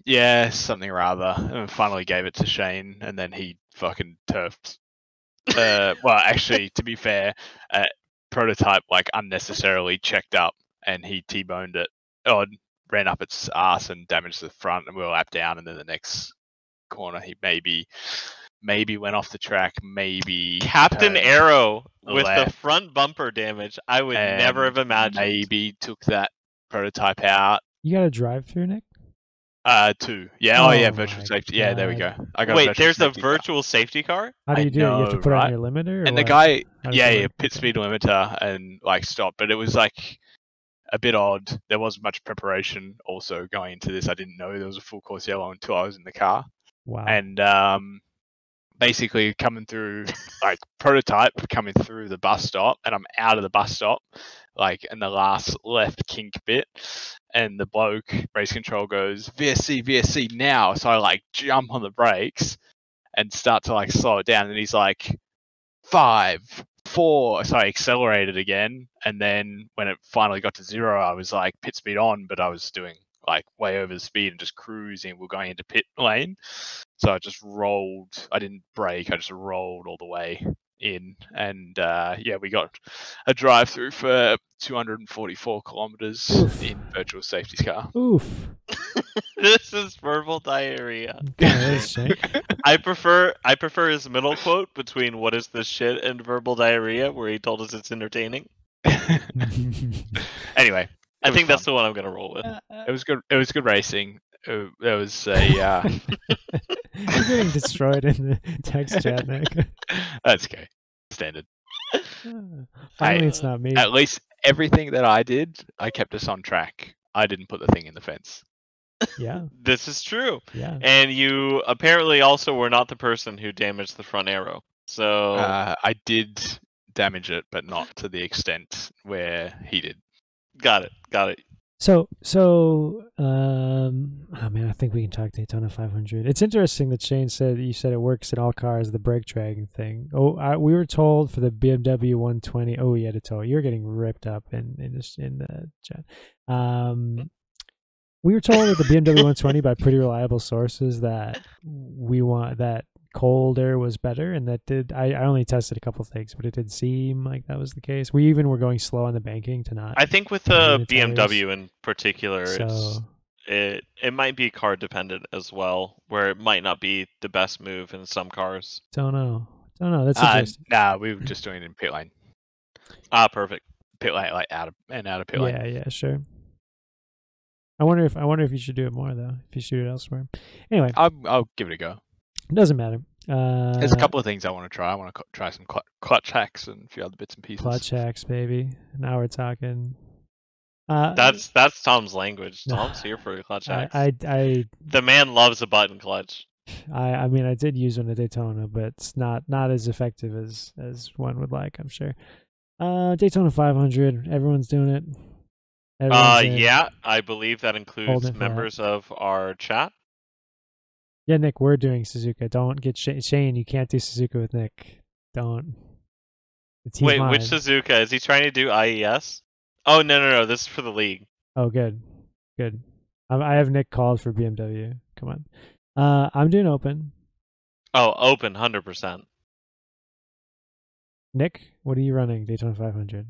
[SPEAKER 3] Yeah, something or other. And finally gave it to Shane, and then he fucking turfed. Well, actually, to be fair, prototype like unnecessarily checked up, and he T-boned it. Oh, ran up its ass and damaged the front, and we were lap down. And then the next corner, he maybe went off the track. Maybe
[SPEAKER 2] Captain Arrow with
[SPEAKER 3] left.
[SPEAKER 2] the front bumper damage. I would never have imagined.
[SPEAKER 3] Maybe took that prototype out.
[SPEAKER 1] You got a drive-through, Nick?
[SPEAKER 3] 2. Yeah. Oh yeah, virtual safety. Yeah, there we go.
[SPEAKER 2] Wait, there's a virtual safety car?
[SPEAKER 1] How do you do it? You have to put on your limiter? Or
[SPEAKER 3] and the guy, pit speed limiter and like stop. But it was like a bit odd. There wasn't much preparation also going into this. I didn't know there was a full course yellow until I was in the car.
[SPEAKER 1] Wow.
[SPEAKER 3] And basically coming through, like prototype coming through the bus stop, and I'm out of the bus stop, like in the last left kink bit, and the bloke race control goes VSC now. So I like jump on the brakes and start to like slow it down, and he's like 5, 4. So I accelerated again, and then when it finally got to 0, I was like pit speed on, but I was doing like way over the speed and just cruising. We're going into pit lane, so I just rolled. I didn't brake. I just rolled all the way in, and we got a drive through for 244 kilometers in virtual safety car.
[SPEAKER 1] Oof.
[SPEAKER 2] This is verbal diarrhea.
[SPEAKER 1] Yeah,
[SPEAKER 2] I prefer his middle quote between "what is this shit" and verbal diarrhea, where he told us it's entertaining.
[SPEAKER 3] Anyway,
[SPEAKER 2] I think that's the one I'm gonna roll with.
[SPEAKER 3] It was good. It was good racing. There was a.
[SPEAKER 1] You're getting destroyed in the text chat, Nick.
[SPEAKER 3] That's okay. Standard.
[SPEAKER 1] Finally, it's not me.
[SPEAKER 3] At least everything that I did, I kept us on track. I didn't put the thing in the fence.
[SPEAKER 1] Yeah.
[SPEAKER 2] This is true.
[SPEAKER 1] Yeah.
[SPEAKER 2] And you apparently also were not the person who damaged the front arrow. So
[SPEAKER 3] I did damage it, but not to the extent where he did.
[SPEAKER 2] got it.
[SPEAKER 1] So, oh man, I think we can talk Daytona 500. It's interesting that Shane said you said it works in all cars, the brake dragging thing. We were told for the BMW 120. Oh, you had to tow. You're getting ripped up in the chat. We were told that the BMW 120 by pretty reliable sources that that cold air was better, and that did. I only tested a couple things, but it did seem like that was the case. We even were going slow on the banking to not.
[SPEAKER 2] I think with the
[SPEAKER 1] tires.
[SPEAKER 2] BMW in particular,
[SPEAKER 1] So
[SPEAKER 2] it might be car dependent as well, where it might not be the best move in some cars.
[SPEAKER 1] don't know. That's interesting.
[SPEAKER 3] Nah, we were just doing it in pit lane.
[SPEAKER 2] Perfect.
[SPEAKER 3] Pit lane, like out of pit lane.
[SPEAKER 1] Yeah, sure. I wonder if you should do it more though. If you shoot it elsewhere. Anyway,
[SPEAKER 3] I'll give it a go.
[SPEAKER 1] it doesn't matter.
[SPEAKER 3] There's a couple of things I want to try. I want to try some clutch hacks and a few other bits and pieces.
[SPEAKER 1] clutch hacks, baby. Now we're talking.
[SPEAKER 2] That's Tom's language. Tom's here for clutch hacks.
[SPEAKER 1] The
[SPEAKER 2] man loves a button clutch.
[SPEAKER 1] I mean, I did use one at Daytona, but it's not as effective as one would like, I'm sure. Daytona 500, everyone's doing it.
[SPEAKER 2] Yeah, I believe that includes members of our chat.
[SPEAKER 1] Yeah, Nick, we're doing Suzuka. Don't get Shane. You can't do Suzuka with Nick. Don't.
[SPEAKER 2] Wait, which Suzuka? Is he trying to do IES? Oh, no. This is for the league.
[SPEAKER 1] Oh, good. I have Nick called for BMW. Come on. I'm doing open.
[SPEAKER 2] Oh, open, 100%.
[SPEAKER 1] Nick, what are you running? Daytona 500.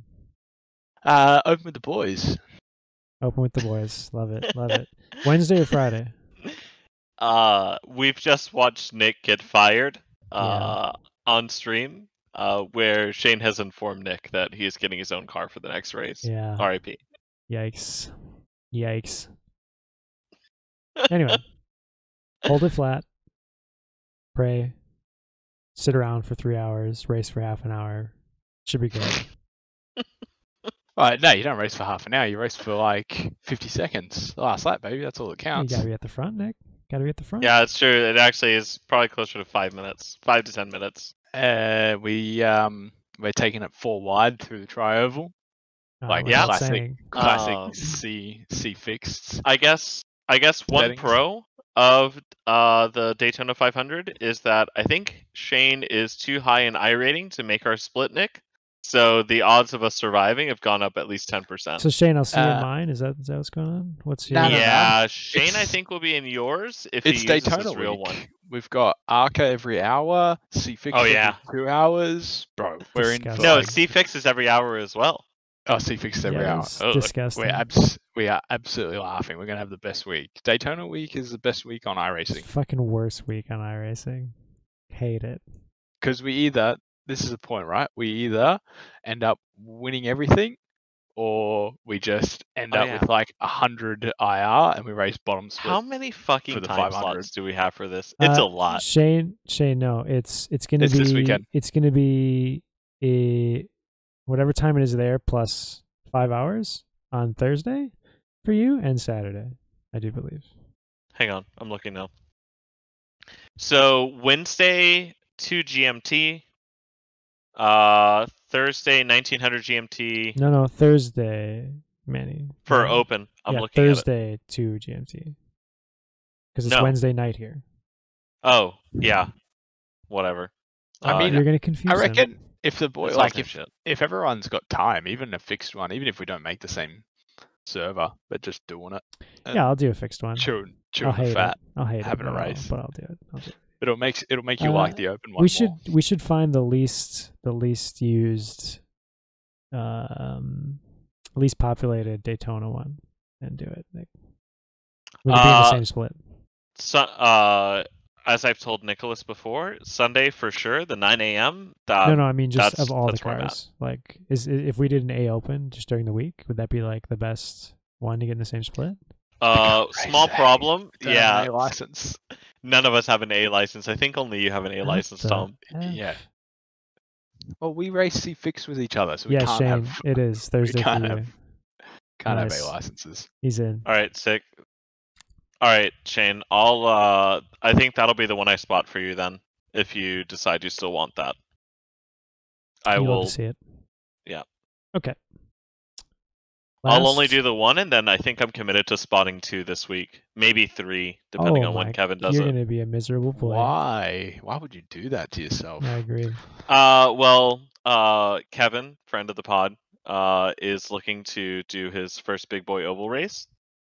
[SPEAKER 3] Open with the boys.
[SPEAKER 1] Open with the boys. Love it. Wednesday or Friday?
[SPEAKER 2] We've just watched Nick get fired on stream, where Shane has informed Nick that he is getting his own car for the next race.
[SPEAKER 1] Yeah.
[SPEAKER 2] RIP.
[SPEAKER 1] Yikes. Anyway, hold it flat. Pray. Sit around for 3 hours. Race for half an hour. Should be good.
[SPEAKER 3] Right, no, you don't race for half an hour. You race for like 50 seconds. The last lap, baby. That's all that counts.
[SPEAKER 1] You gotta be at the front, Nick. Gotta be at the front.
[SPEAKER 2] Yeah, it's true. It actually is probably closer to 5 minutes, 5 to 10 minutes.
[SPEAKER 3] We're taking it 4 wide through the tri-oval. Classic C fixed.
[SPEAKER 2] I guess one
[SPEAKER 3] settings.
[SPEAKER 2] pro of the Daytona 500 is that I think Shane is too high in I rating to make our split, Nick. So the odds of us surviving have gone up at least 10%.
[SPEAKER 1] So Shane, I'll see you in mine. Is that what's going on? What's your?
[SPEAKER 2] Yeah, Shane, I think will be in yours if he uses
[SPEAKER 3] Daytona
[SPEAKER 2] his real
[SPEAKER 3] week.
[SPEAKER 2] one.
[SPEAKER 3] We've got Arca every hour, C-Fix every 2 hours. Bro, we're in for
[SPEAKER 2] No, C-Fix is every hour as well.
[SPEAKER 3] Oh, C-Fix every hour.
[SPEAKER 1] Oh, disgusting.
[SPEAKER 3] We are absolutely laughing. We're going to have the best week. Daytona week is the best week on iRacing.
[SPEAKER 1] Fucking worst week on iRacing. Hate it.
[SPEAKER 3] Because this is the point, right? We either end up winning everything, or we just end up with like 100 IR and we race bottom split.
[SPEAKER 2] How many fucking time slots do we have for this? It's a lot.
[SPEAKER 1] Shane, no, it's gonna be
[SPEAKER 3] this weekend.
[SPEAKER 1] It's gonna be whatever time it is there plus 5 hours on Thursday for you and Saturday, I do believe.
[SPEAKER 2] Hang on, I'm looking now. So Wednesday 2 GMT. Thursday 1900 GMT.
[SPEAKER 1] No, Thursday, Manny.
[SPEAKER 2] For open, I'm looking
[SPEAKER 1] Thursday
[SPEAKER 2] at it.
[SPEAKER 1] 2 GMT. Because it's Wednesday night here.
[SPEAKER 2] Oh yeah, whatever.
[SPEAKER 3] I mean,
[SPEAKER 1] you're gonna confuse.
[SPEAKER 3] I reckon if the boy, like if everyone's got time, even a fixed one, even if we don't make the same server, but just doing it.
[SPEAKER 1] Yeah, I'll do a fixed one.
[SPEAKER 3] Chewing the fat.
[SPEAKER 1] I'll hate
[SPEAKER 3] having
[SPEAKER 1] it,
[SPEAKER 3] a race,
[SPEAKER 1] but I'll do it.
[SPEAKER 3] It'll make you like the open one.
[SPEAKER 1] We should find the least used, least populated Daytona one and do it. Like, we can be in the same split.
[SPEAKER 2] So, as I've told Nicholas before, Sunday for sure, the 9 a.m.
[SPEAKER 1] No, I mean just of all the cars. Like, if we did an A open just during the week, would that be like the best one to get in the same split?
[SPEAKER 2] Small problem. Yeah.
[SPEAKER 3] A license.
[SPEAKER 2] None of us have an A license. I think only you have an A license, Tom.
[SPEAKER 3] Yeah. Well, we race C-Fix with each other, so we
[SPEAKER 1] yeah,
[SPEAKER 3] can't
[SPEAKER 1] Shane,
[SPEAKER 3] have.
[SPEAKER 1] it is Thursday for you.
[SPEAKER 3] Can't have A licenses.
[SPEAKER 1] He's in.
[SPEAKER 2] All right, sick. All right, Shane. I think that'll be the one I spot for you then, if you decide you still want that. I
[SPEAKER 1] You'd love
[SPEAKER 2] will.
[SPEAKER 1] to see it.
[SPEAKER 2] Yeah.
[SPEAKER 1] Okay.
[SPEAKER 2] I'll only do the one, and then I think I'm committed to spotting 2 this week, maybe 3, depending on when Kevin does
[SPEAKER 1] You're
[SPEAKER 2] it.
[SPEAKER 1] gonna be a miserable boy.
[SPEAKER 3] Why? Why would you do that to yourself?
[SPEAKER 1] I agree.
[SPEAKER 2] Kevin, friend of the pod, is looking to do his first big boy oval race.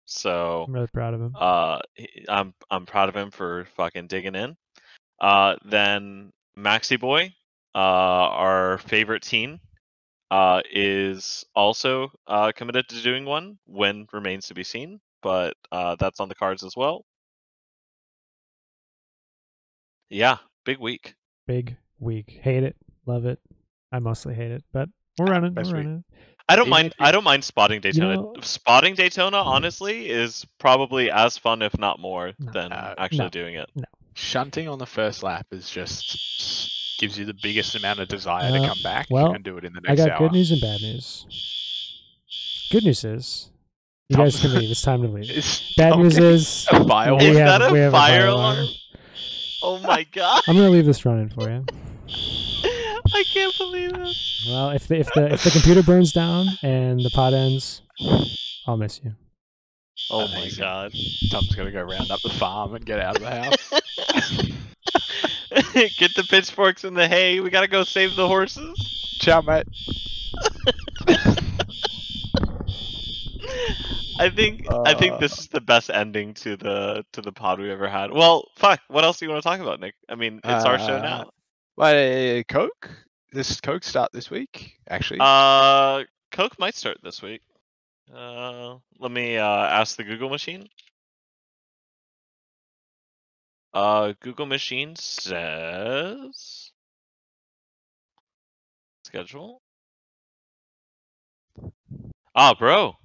[SPEAKER 2] So
[SPEAKER 1] I'm really proud of him.
[SPEAKER 2] I'm proud of him for fucking digging in. Then Maxi Boy, our favorite teen, is also committed to doing one. When remains to be seen, but that's on the cards as well. Yeah, big week.
[SPEAKER 1] Big week. Hate it. Love it. I mostly hate it, but we're running.
[SPEAKER 3] Best
[SPEAKER 1] We're
[SPEAKER 3] week.
[SPEAKER 1] running.
[SPEAKER 2] I don't
[SPEAKER 3] Even
[SPEAKER 2] mind.
[SPEAKER 3] if you-
[SPEAKER 2] I don't mind spotting Daytona.
[SPEAKER 1] know-
[SPEAKER 2] Spotting Daytona, honestly, is probably as fun, if not more,
[SPEAKER 1] No.
[SPEAKER 2] than
[SPEAKER 3] No.
[SPEAKER 2] actually
[SPEAKER 1] No.
[SPEAKER 2] doing it.
[SPEAKER 3] Shunting on the first lap is just gives you the biggest amount of desire to come back
[SPEAKER 1] well,
[SPEAKER 3] and do it in the
[SPEAKER 1] I
[SPEAKER 3] next
[SPEAKER 1] got
[SPEAKER 3] hour.
[SPEAKER 1] good news and bad news. Good news is you guys can leave. It's time to leave. Bad news is
[SPEAKER 3] a fire
[SPEAKER 1] we
[SPEAKER 2] Is
[SPEAKER 1] have-
[SPEAKER 2] that
[SPEAKER 1] we
[SPEAKER 2] a
[SPEAKER 1] have
[SPEAKER 2] fire
[SPEAKER 1] alarm.
[SPEAKER 2] alarm? Oh my god!
[SPEAKER 1] I'm gonna leave this running for you.
[SPEAKER 2] I can't believe it.
[SPEAKER 1] Well, if the computer burns down and the pod ends, I'll miss you.
[SPEAKER 2] Oh my
[SPEAKER 3] Amazing.
[SPEAKER 2] god!
[SPEAKER 3] Tom's gonna go round up the farm and get out of the house.
[SPEAKER 2] Get the pitchforks in the hay. We gotta go save the horses.
[SPEAKER 3] Ciao, mate.
[SPEAKER 2] I think this is the best ending to the pod we've ever had. Well, fuck. What else do you want to talk about, Nick? I mean, it's our show now.
[SPEAKER 3] Wait, Coke? Does Coke start this week? Actually,
[SPEAKER 2] Coke might start this week. Let me ask the Google machine. Google machine says schedule. Ah, bro.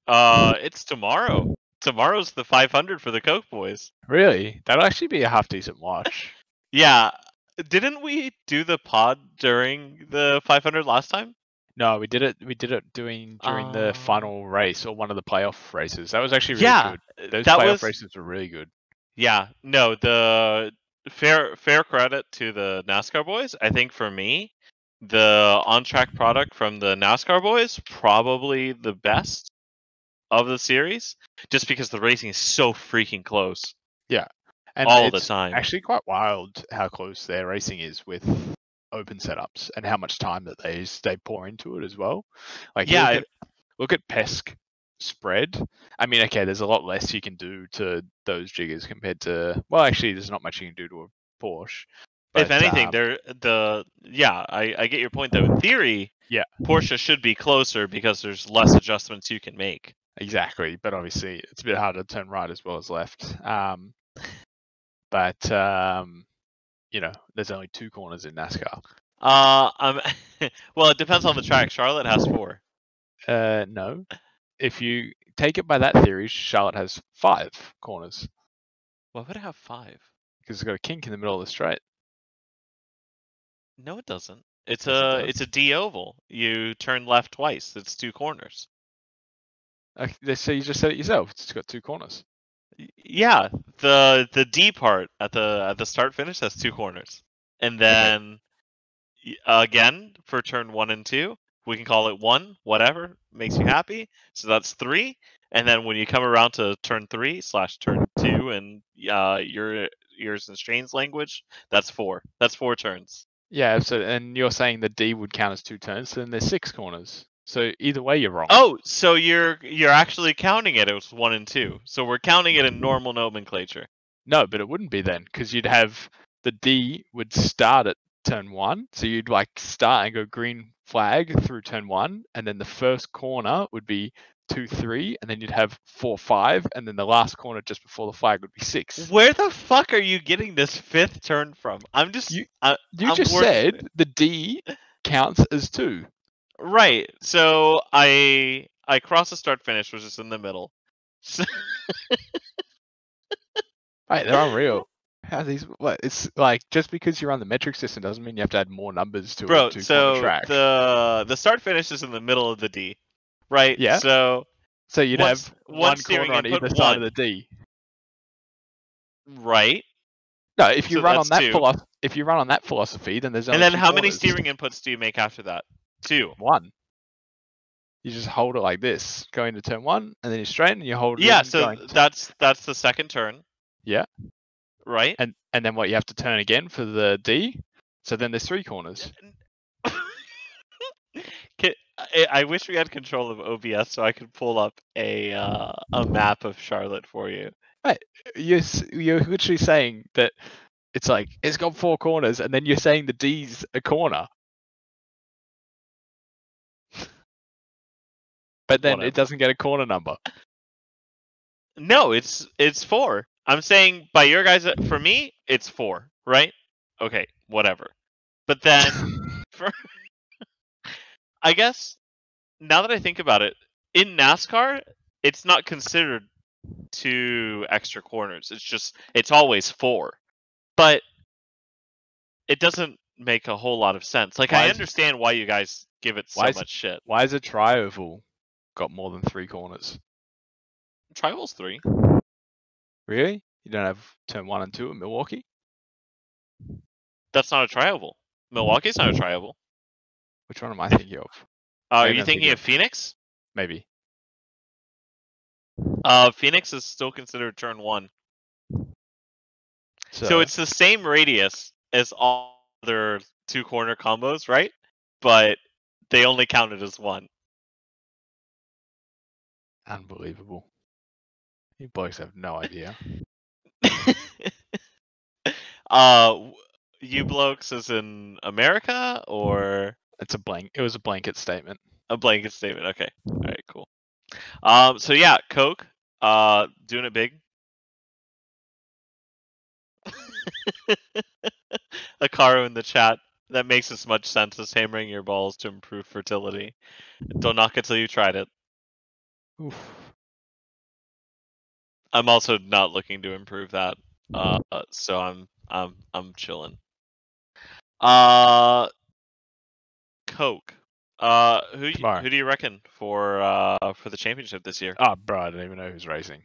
[SPEAKER 2] It's tomorrow. Tomorrow's the 500 for the Coke boys.
[SPEAKER 3] really? That'll actually be a half decent watch.
[SPEAKER 2] Yeah. Didn't we do the pod during the 500 last time?
[SPEAKER 3] No, we did it. We did it during the final race or one of the playoff races. That was actually really
[SPEAKER 2] Yeah,
[SPEAKER 3] good. Those
[SPEAKER 2] that
[SPEAKER 3] playoff
[SPEAKER 2] was
[SPEAKER 3] races were really good.
[SPEAKER 2] yeah. No, the fair credit to the NASCAR boys. I think for me, the on-track product from the NASCAR boys probably the best of the series, just because the racing is so freaking close
[SPEAKER 3] And
[SPEAKER 2] all the
[SPEAKER 3] it's
[SPEAKER 2] time.
[SPEAKER 3] actually quite wild how close their racing is with open setups and how much time that they pour into it as well. Like
[SPEAKER 2] Yeah,
[SPEAKER 3] look at PESC spread. I mean, okay, there's a lot less you can do to those jiggers compared to, well, actually, there's not much you can do to a Porsche.
[SPEAKER 2] if
[SPEAKER 3] But,
[SPEAKER 2] anything, I get your point though. In theory,
[SPEAKER 3] Yeah.
[SPEAKER 2] Porsche should be closer because there's less adjustments you can make.
[SPEAKER 3] Exactly, but obviously it's a bit harder to turn right as well as left. But there's only 2 corners in NASCAR.
[SPEAKER 2] Well, it depends on the track. Charlotte has 4.
[SPEAKER 3] No, if you take it by that theory, Charlotte has 5 corners
[SPEAKER 2] Why would it have 5?
[SPEAKER 3] because it's got a kink in the middle of the straight.
[SPEAKER 2] No, it doesn't. It's
[SPEAKER 3] Yes, it does.
[SPEAKER 2] it's a D oval. You turn left twice. It's 2 corners.
[SPEAKER 3] Okay, so you just said it yourself. It's got 2 corners.
[SPEAKER 2] Yeah, the D part at the start finish has 2 corners, and then again for turn 1 and 2, we can call it 1, whatever makes you happy. So that's 3, and then when you come around to turn 3/turn 2, and yours and Shane's language, that's 4. That's 4 turns.
[SPEAKER 3] Yeah, so and you're saying the D would count as 2 turns, so then there's 6 corners. So either way, you're wrong.
[SPEAKER 2] Oh, so you're actually counting it as 1 and 2. So we're counting it in normal nomenclature.
[SPEAKER 3] No, but it wouldn't be then because you'd have the D would start at turn 1, so you'd like start and go green flag through turn 1, and then the first corner would be 2, 3, and then you'd have 4, 5, and then the last corner just before the flag would be 6.
[SPEAKER 2] Where the fuck are you getting this 5th turn from? I'm just
[SPEAKER 3] You
[SPEAKER 2] I'm
[SPEAKER 3] just
[SPEAKER 2] working-
[SPEAKER 3] said the D counts as 2.
[SPEAKER 2] Right. So I cross the start finish, which is in the middle. So,
[SPEAKER 3] Right, they're unreal. How these? What? It's like just because you're on the metric system doesn't mean you have to add more numbers to
[SPEAKER 2] bro,
[SPEAKER 3] it to
[SPEAKER 2] so
[SPEAKER 3] track.
[SPEAKER 2] the start finish is in the middle of the D, right?
[SPEAKER 3] Yeah.
[SPEAKER 2] So
[SPEAKER 3] So you'd
[SPEAKER 2] once-
[SPEAKER 3] have
[SPEAKER 2] one
[SPEAKER 3] one
[SPEAKER 2] steering
[SPEAKER 3] corner on
[SPEAKER 2] input,
[SPEAKER 3] either side of
[SPEAKER 2] one.
[SPEAKER 3] the D.
[SPEAKER 2] Right.
[SPEAKER 3] No, if you
[SPEAKER 2] So
[SPEAKER 3] run on
[SPEAKER 2] that's
[SPEAKER 3] that
[SPEAKER 2] two.
[SPEAKER 3] if you run on that philosophy, then there's only
[SPEAKER 2] And then
[SPEAKER 3] two
[SPEAKER 2] how many
[SPEAKER 3] corners.
[SPEAKER 2] steering inputs do you make after that? 2.
[SPEAKER 3] One. You just hold it like this, go into turn 1, and then you straighten and you hold it
[SPEAKER 2] Yeah,
[SPEAKER 3] in
[SPEAKER 2] so
[SPEAKER 3] going.
[SPEAKER 2] that's the second turn.
[SPEAKER 3] Yeah.
[SPEAKER 2] Right?
[SPEAKER 3] And then what, you have to turn again for the D? So then there's 3 corners.
[SPEAKER 2] I wish we had control of OBS so I could pull up a map of Charlotte for you.
[SPEAKER 3] Right. You're literally saying that it's like, it's got 4 corners, and then you're saying the D's a corner. But then
[SPEAKER 2] Whatever.
[SPEAKER 3] it doesn't get a corner number.
[SPEAKER 2] No, it's 4. I'm saying by your guys, for me, it's 4, right? Okay, whatever. But then, I guess, now that I think about it, in NASCAR, it's not considered 2 extra corners. It's always 4. But it doesn't make a whole lot of sense. Like, I understand why you guys give it so much shit.
[SPEAKER 3] Why is a tri-oval got more than 3 corners?
[SPEAKER 2] Tri-oval's 3.
[SPEAKER 3] Really? You don't have turn 1 and 2 at Milwaukee?
[SPEAKER 2] That's not a tri-oval. Milwaukee's not a tri-oval.
[SPEAKER 3] Which one am I thinking of?
[SPEAKER 2] Are you thinking of Phoenix?
[SPEAKER 3] Maybe.
[SPEAKER 2] Phoenix is still considered turn 1.
[SPEAKER 3] So
[SPEAKER 2] So it's the same radius as all other 2 corner combos, right? But they only count it as 1.
[SPEAKER 3] unbelievable. You blokes have no idea.
[SPEAKER 2] You blokes as in America or
[SPEAKER 3] It's it was a blanket statement.
[SPEAKER 2] a blanket statement? Okay. All right, cool. So yeah, Coke, doing it big. Akaru in the chat. That makes as much sense as hammering your balls to improve fertility. Don't knock it till you tried it.
[SPEAKER 3] Oof.
[SPEAKER 2] I'm also not looking to improve that. So I'm chilling. Coke. Who do you reckon for the championship this year?
[SPEAKER 3] Oh, bro, I don't even know who's racing.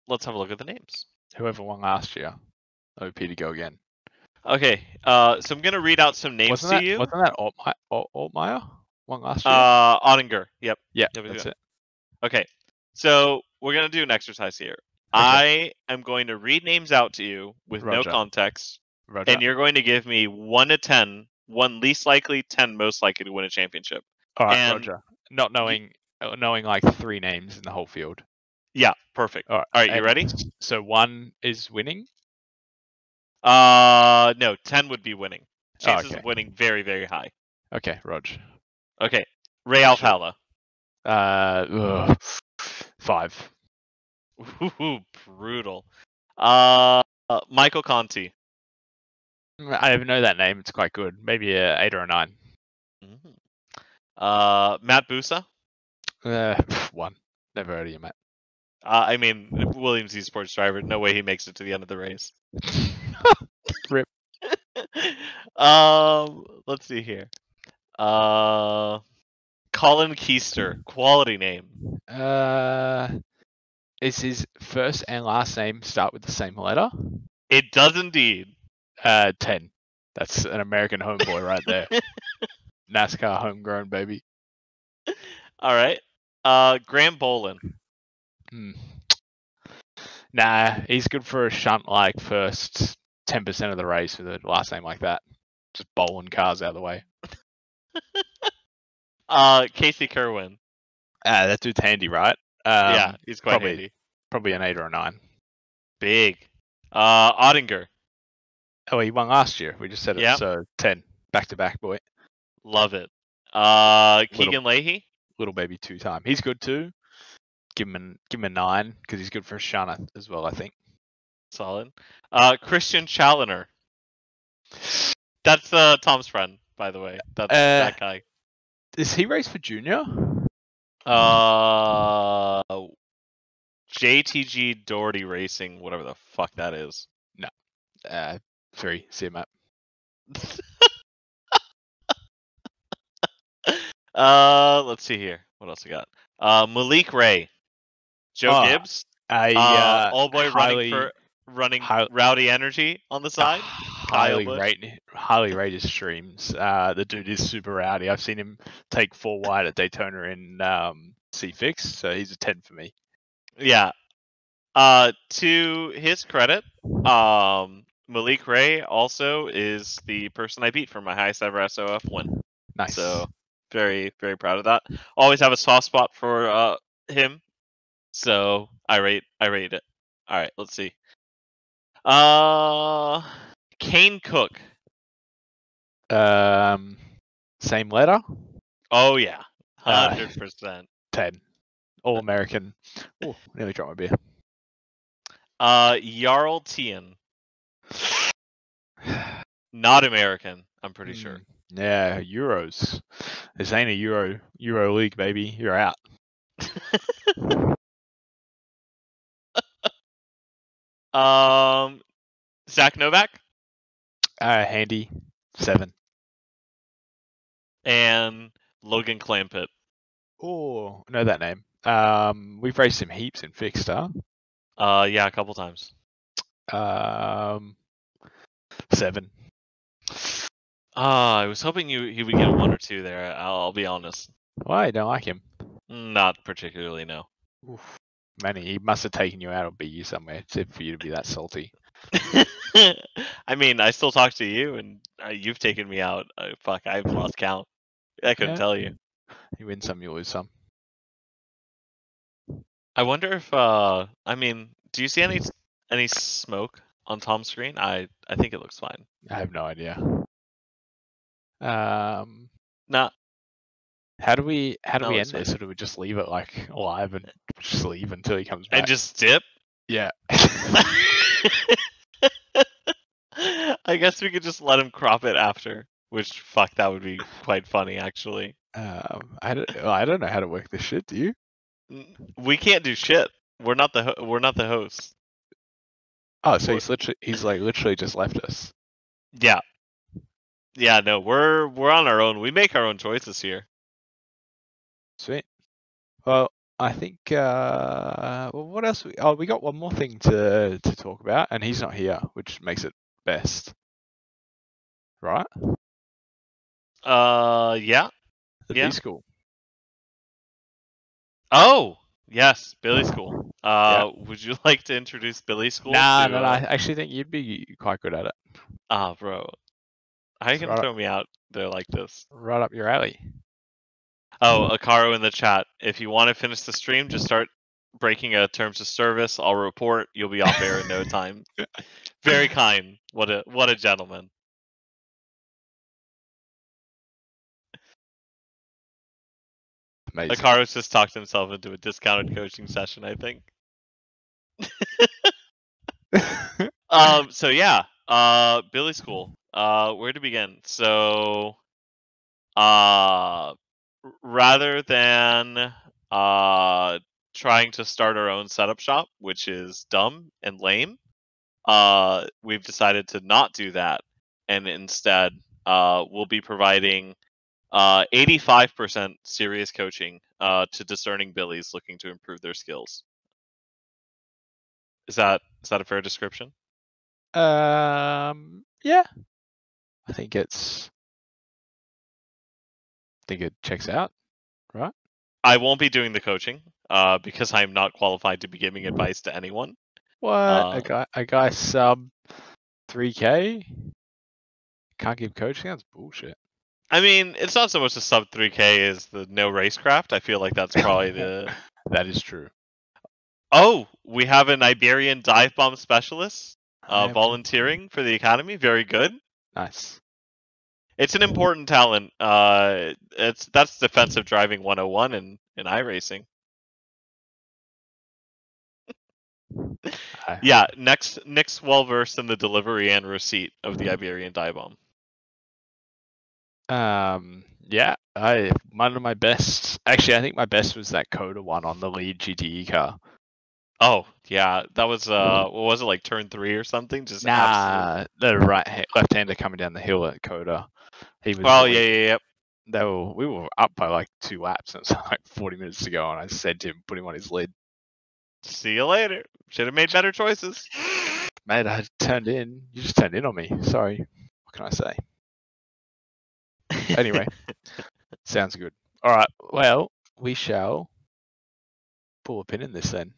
[SPEAKER 2] Let's have a look at the names.
[SPEAKER 3] Whoever won last year. OP to go again.
[SPEAKER 2] Okay. So I'm gonna read out some names to you.
[SPEAKER 3] Wasn't that Altmaier won last year?
[SPEAKER 2] Ottinger. Yep.
[SPEAKER 3] Yeah,
[SPEAKER 2] Yep,
[SPEAKER 3] that's it.
[SPEAKER 2] Okay. So we're gonna do an exercise here. Okay. I am going to read names out to you with no context.
[SPEAKER 3] Roger.
[SPEAKER 2] And you're going to give me 1 to 10, 1 least likely, 10 most likely to win a championship.
[SPEAKER 3] All right, Roger. Not knowing like 3 names in the whole field.
[SPEAKER 2] Yeah, perfect. All right, you ready?
[SPEAKER 3] So 1 is winning?
[SPEAKER 2] No, 10 would be winning. Chances of winning very, very high.
[SPEAKER 3] Okay, Roger.
[SPEAKER 2] Okay, Ray Alcala.
[SPEAKER 3] 5.
[SPEAKER 2] Ooh, brutal. Michael Conti.
[SPEAKER 3] I even know that name. It's quite good. Maybe a 8 or a 9.
[SPEAKER 2] Mm-hmm. Matt Busa.
[SPEAKER 3] 1. Never heard of you, Matt.
[SPEAKER 2] I mean, Williams esports driver. No way he makes it to the end of the race.
[SPEAKER 3] Rip.
[SPEAKER 2] Let's see here. Colin Keister. Quality name.
[SPEAKER 3] Is his first and last name start with the same letter?
[SPEAKER 2] It does indeed.
[SPEAKER 3] 10. That's an American homeboy right there. NASCAR homegrown, baby.
[SPEAKER 2] All right. Graham Bolin.
[SPEAKER 3] Nah, he's good for a shunt like first 10% of the race with a last name like that. Just bowling cars out of the way.
[SPEAKER 2] Casey Kerwin.
[SPEAKER 3] That dude's handy, right?
[SPEAKER 2] Yeah, he's quite handy.
[SPEAKER 3] Probably an 8 or a 9.
[SPEAKER 2] Big. Ottinger.
[SPEAKER 3] Oh, he won last year. We just said it. So 10. Back to back, boy.
[SPEAKER 2] Love it. Keegan Leahy.
[SPEAKER 3] Little baby 2-time. He's good too. Give him a 9 because he's good for a shunner as well, I think.
[SPEAKER 2] Solid. Christian Challoner. That's Tom's friend, by the way. That's that guy.
[SPEAKER 3] Does he race for junior?
[SPEAKER 2] JTG Doherty Racing, whatever the fuck that is.
[SPEAKER 3] No. 3. See him up.
[SPEAKER 2] Let's see here. What else we got? Malik Ray. Joe
[SPEAKER 3] Oh,
[SPEAKER 2] Gibbs, old boy running Rowdy Energy on the side.
[SPEAKER 3] Highly rate his streams. The dude is super rowdy. I've seen him take 4 wide at Daytona in C-Fix, so he's a 10 for me.
[SPEAKER 2] Yeah. To his credit, Malik Ray also is the person I beat for my highest ever SOF win.
[SPEAKER 3] Nice.
[SPEAKER 2] So very, very proud of that. Always have a soft spot for him. So I rate it. All right, let's see. Kane Cook.
[SPEAKER 3] Same letter?
[SPEAKER 2] Oh yeah, 100%.
[SPEAKER 3] 10. All American. Oh, nearly dropped my beer.
[SPEAKER 2] Jarl Tien. Not American, I'm pretty sure.
[SPEAKER 3] Yeah, Euros. This ain't a Euro League, baby. You're out.
[SPEAKER 2] Zach Novak.
[SPEAKER 3] Handy. 7.
[SPEAKER 2] And Logan Clampett.
[SPEAKER 3] Oh, know that name. We've raced him heaps in Fixed, huh?
[SPEAKER 2] Yeah, a couple times.
[SPEAKER 3] 7.
[SPEAKER 2] I was hoping he would get a 1 or 2 there. I'll be honest.
[SPEAKER 3] Why? You don't like him?
[SPEAKER 2] Not particularly, no.
[SPEAKER 3] Oof. Manny, he must have taken you out or beat you somewhere for you to be that salty.
[SPEAKER 2] I mean, I still talk to you, and you've taken me out. Fuck, I've lost count. I couldn't tell you.
[SPEAKER 3] You win some, you lose some.
[SPEAKER 2] I wonder if I mean, do you see any smoke on Tom's screen? I think it looks fine.
[SPEAKER 3] I have no idea.
[SPEAKER 2] Nah.
[SPEAKER 3] How do we end this? Or do we just leave it like live and just leave until he comes back?
[SPEAKER 2] And just dip?
[SPEAKER 3] Yeah.
[SPEAKER 2] I guess we could just let him crop it after. Which fuck, that would be quite funny actually.
[SPEAKER 3] I don't know how to work this shit. Do you?
[SPEAKER 2] We can't do shit. We're not the hosts.
[SPEAKER 3] Oh, so he's literally just left us.
[SPEAKER 2] Yeah. Yeah, no, we're on our own. We make our own choices here.
[SPEAKER 3] Sweet. Well, I think what else? We got one more thing to talk about, and he's not here, which makes it best. Right?
[SPEAKER 2] Yeah.
[SPEAKER 3] The B school.
[SPEAKER 2] Oh, yes, Billy School. Would you like to introduce Billy School?
[SPEAKER 3] No, I actually think you'd be quite good at it.
[SPEAKER 2] Bro. How you gonna throw me out there like this?
[SPEAKER 3] Right up your alley.
[SPEAKER 2] Oh, Akaro in the chat. If you want to finish the stream, just start breaking terms of service. I'll report. You'll be off air in no time. Very kind. What a gentleman.
[SPEAKER 3] Amazing.
[SPEAKER 2] Akaro's just talked himself into a discounted coaching session, I think. So yeah, Billy School. Where to begin? So, rather than trying to start our own setup shop, which is dumb and lame, we've decided to not do that, and instead, we'll be providing 85% serious coaching to discerning Billies looking to improve their skills. Is that a fair description?
[SPEAKER 3] Yeah. I think it checks out, right?
[SPEAKER 2] I won't be doing the coaching because I'm not qualified to be giving advice to anyone.
[SPEAKER 3] What? A guy sub 3K can't give coaching? That's bullshit.
[SPEAKER 2] I mean, it's not so much the sub 3K as the no racecraft. I feel like that's probably the...
[SPEAKER 3] That is true.
[SPEAKER 2] Oh, we have an Iberian dive bomb specialist volunteering for the academy. Very good.
[SPEAKER 3] Nice.
[SPEAKER 2] It's an important talent. That's defensive driving 101 in iRacing. Yeah, Nick's well versed in the delivery and receipt of the Iberian dive bomb.
[SPEAKER 3] Yeah, one of my best. Actually, I think my best was that Coda one on the lead GTE car.
[SPEAKER 2] Oh yeah, that was what was it, like turn 3 or something? Just
[SPEAKER 3] the left-hander coming down the hill at Coda. He was.
[SPEAKER 2] Oh yeah.
[SPEAKER 3] We were up by like 2 laps, and it was like 40 minutes to go, and I said to him, put him on his lid.
[SPEAKER 2] See you later. Should have made better choices.
[SPEAKER 3] Mate, I turned in. You just turned in on me. Sorry. What can I say? Anyway, sounds good. All right. Well, we shall pull a pin in this then.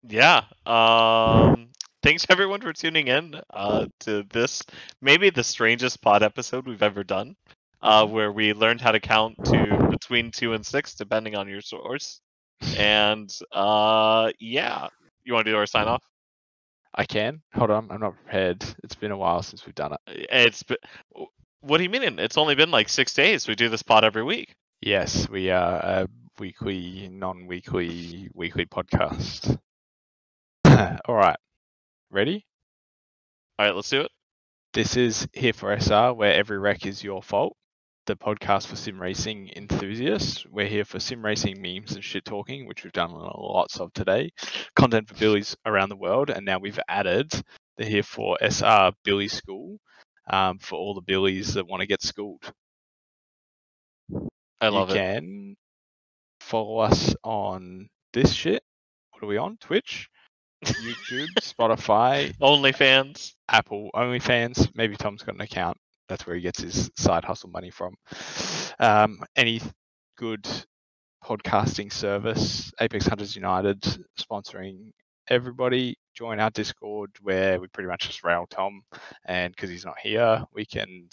[SPEAKER 2] Yeah. Thanks everyone for tuning in to this, maybe the strangest pod episode we've ever done, where we learned how to count to between 2 and 6, depending on your source. And yeah, you want to do our sign off?
[SPEAKER 3] I can. Hold on. I'm not prepared. It's been a while since we've done it.
[SPEAKER 2] What do you mean? It's only been like 6 days. We do this pod every week.
[SPEAKER 3] Yes, we are a weekly, non-weekly, weekly podcast. All right. Ready?
[SPEAKER 2] All right, let's do it.
[SPEAKER 3] This is Here for SR, where every wreck is your fault. The podcast for sim racing enthusiasts. We're here for sim racing memes and shit talking, which we've done lots of today. Content for Billies around the world, and now we've added the Here for SR Billy School for all the Billies that want to get schooled.
[SPEAKER 2] I love
[SPEAKER 3] you can follow us on this shit. What are we on? Twitch, YouTube, Spotify,
[SPEAKER 2] OnlyFans,
[SPEAKER 3] Apple, OnlyFans. Maybe Tom's got an account. That's where he gets his side hustle money from. Any good podcasting service, Apex Hunters United sponsoring everybody. Join our Discord where we pretty much just rail Tom, and because he's not here, we can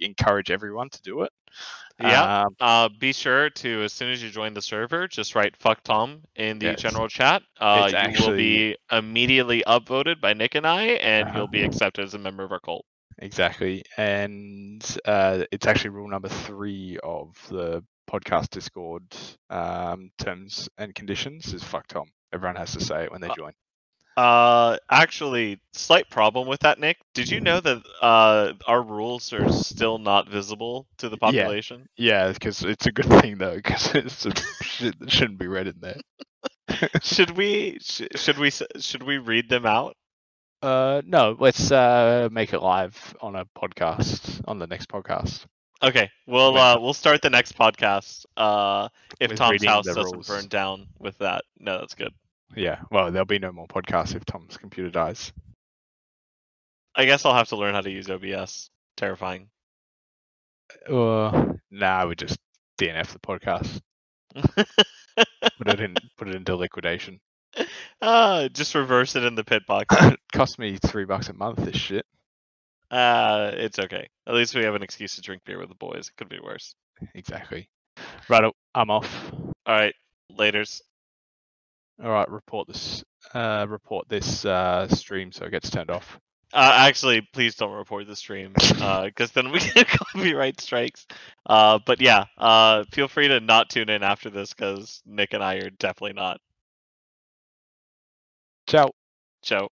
[SPEAKER 3] encourage everyone to do it.
[SPEAKER 2] Yeah. Be sure to, as soon as you join the server, just write "fuck Tom" in the general chat. You will be immediately upvoted by Nick and I, and you'll be accepted as a member of our cult.
[SPEAKER 3] Exactly, and it's actually rule number 3 of the podcast Discord terms and conditions is "fuck Tom." Everyone has to say it when they join.
[SPEAKER 2] Actually, slight problem with that, Nick. Did you know that our rules are still not visible to the population?
[SPEAKER 3] Yeah, because it's a good thing though, because it's shit that shouldn't be read in there.
[SPEAKER 2] Should we read them out?
[SPEAKER 3] No, let's make it live on a podcast on the next podcast.
[SPEAKER 2] Okay, we'll start the next podcast. If
[SPEAKER 3] With
[SPEAKER 2] Tom's
[SPEAKER 3] reading
[SPEAKER 2] house
[SPEAKER 3] the
[SPEAKER 2] doesn't
[SPEAKER 3] rules.
[SPEAKER 2] burn down with that, no, that's good.
[SPEAKER 3] Yeah, well, there'll be no more podcasts if Tom's computer dies.
[SPEAKER 2] I guess I'll have to learn how to use OBS. Terrifying.
[SPEAKER 3] Nah, we just DNF the podcast. Put it into liquidation.
[SPEAKER 2] Just reverse it in the pit box.
[SPEAKER 3] It cost me $3 a month. This shit.
[SPEAKER 2] It's okay. At least we have an excuse to drink beer with the boys. It could be worse.
[SPEAKER 3] Exactly. Right, I'm off.
[SPEAKER 2] All right, laters.
[SPEAKER 3] All right, report this stream so it gets turned off.
[SPEAKER 2] Actually, please don't report the stream, because then we get copyright strikes. But yeah, feel free to not tune in after this, because Nick and I are definitely not.
[SPEAKER 3] Ciao.
[SPEAKER 2] Ciao.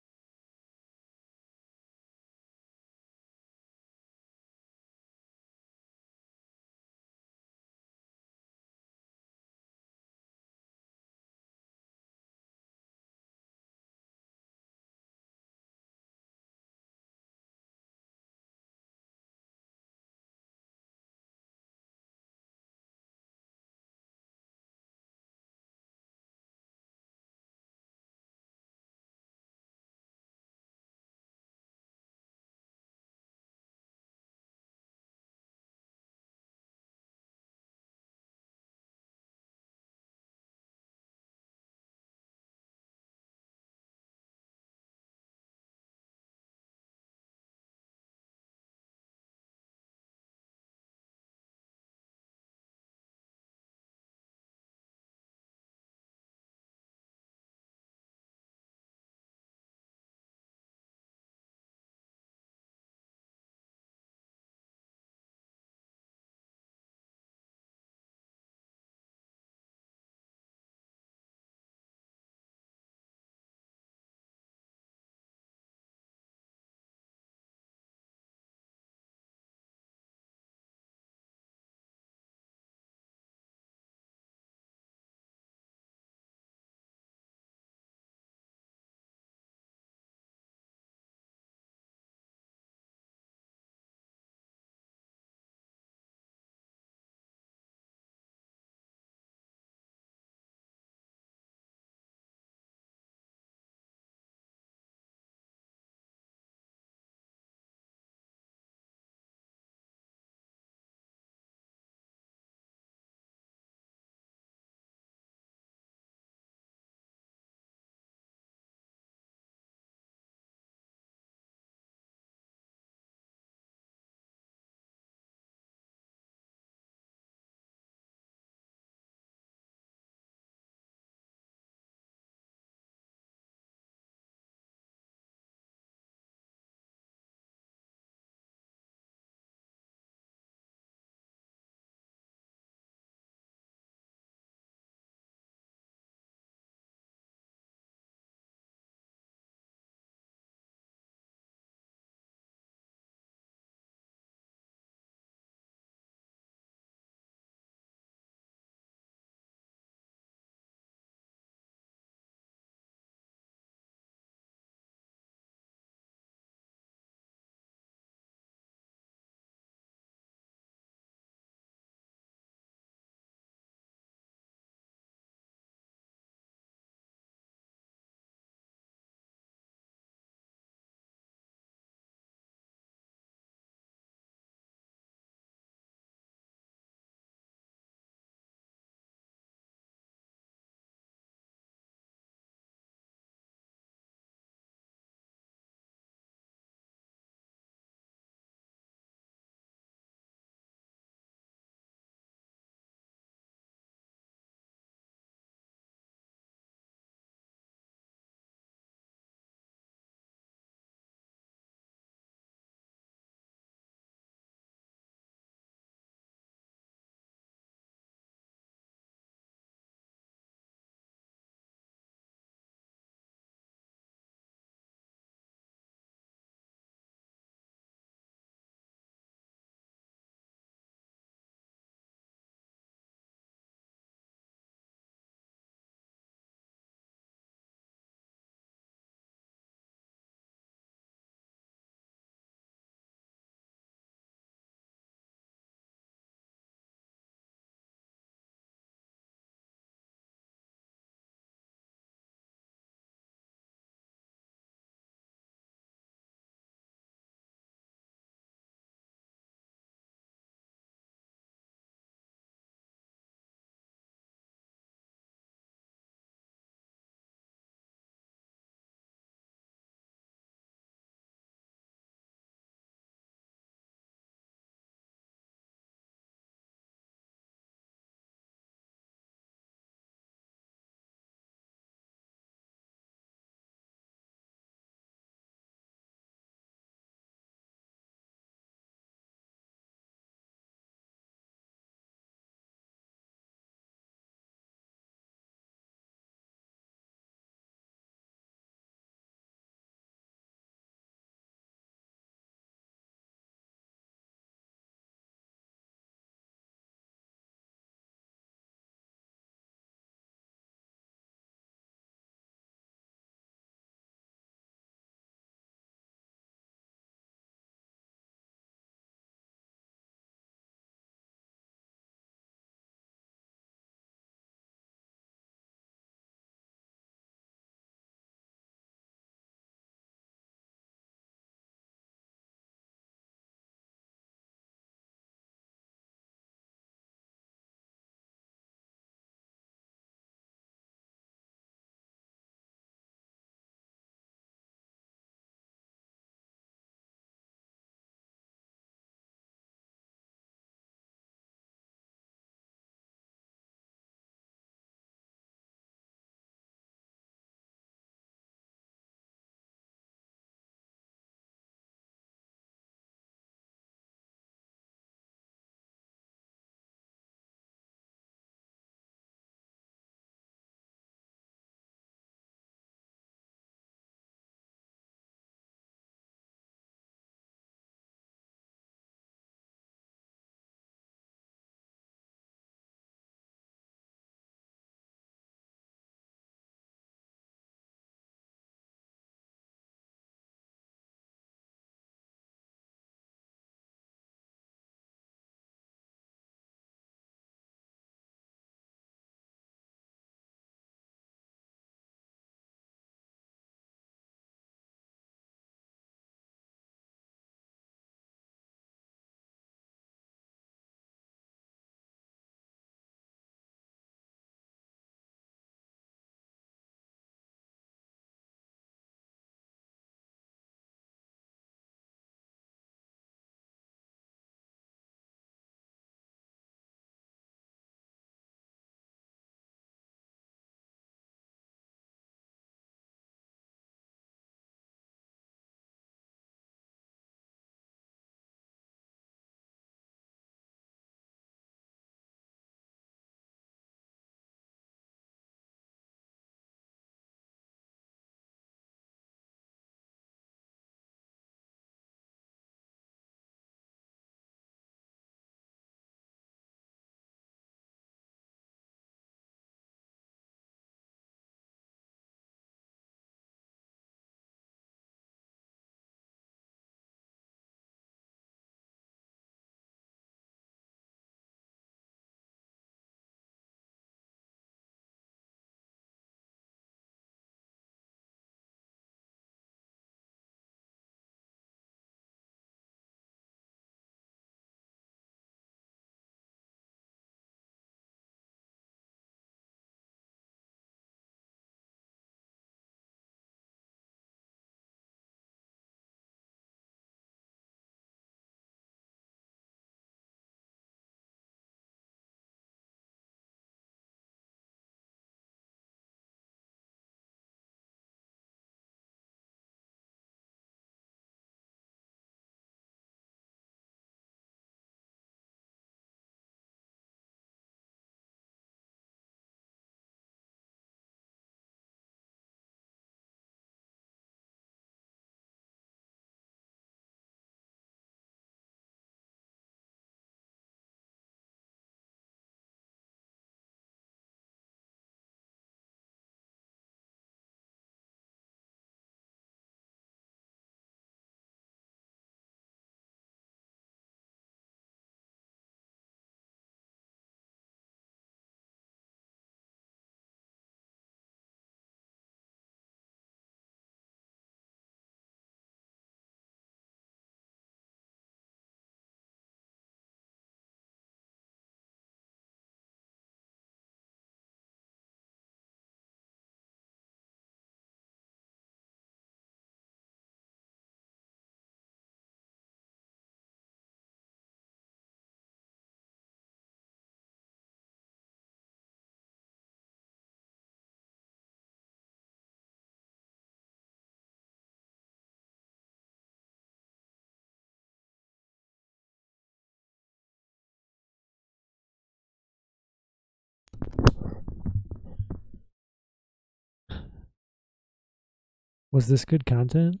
[SPEAKER 1] Was this good content?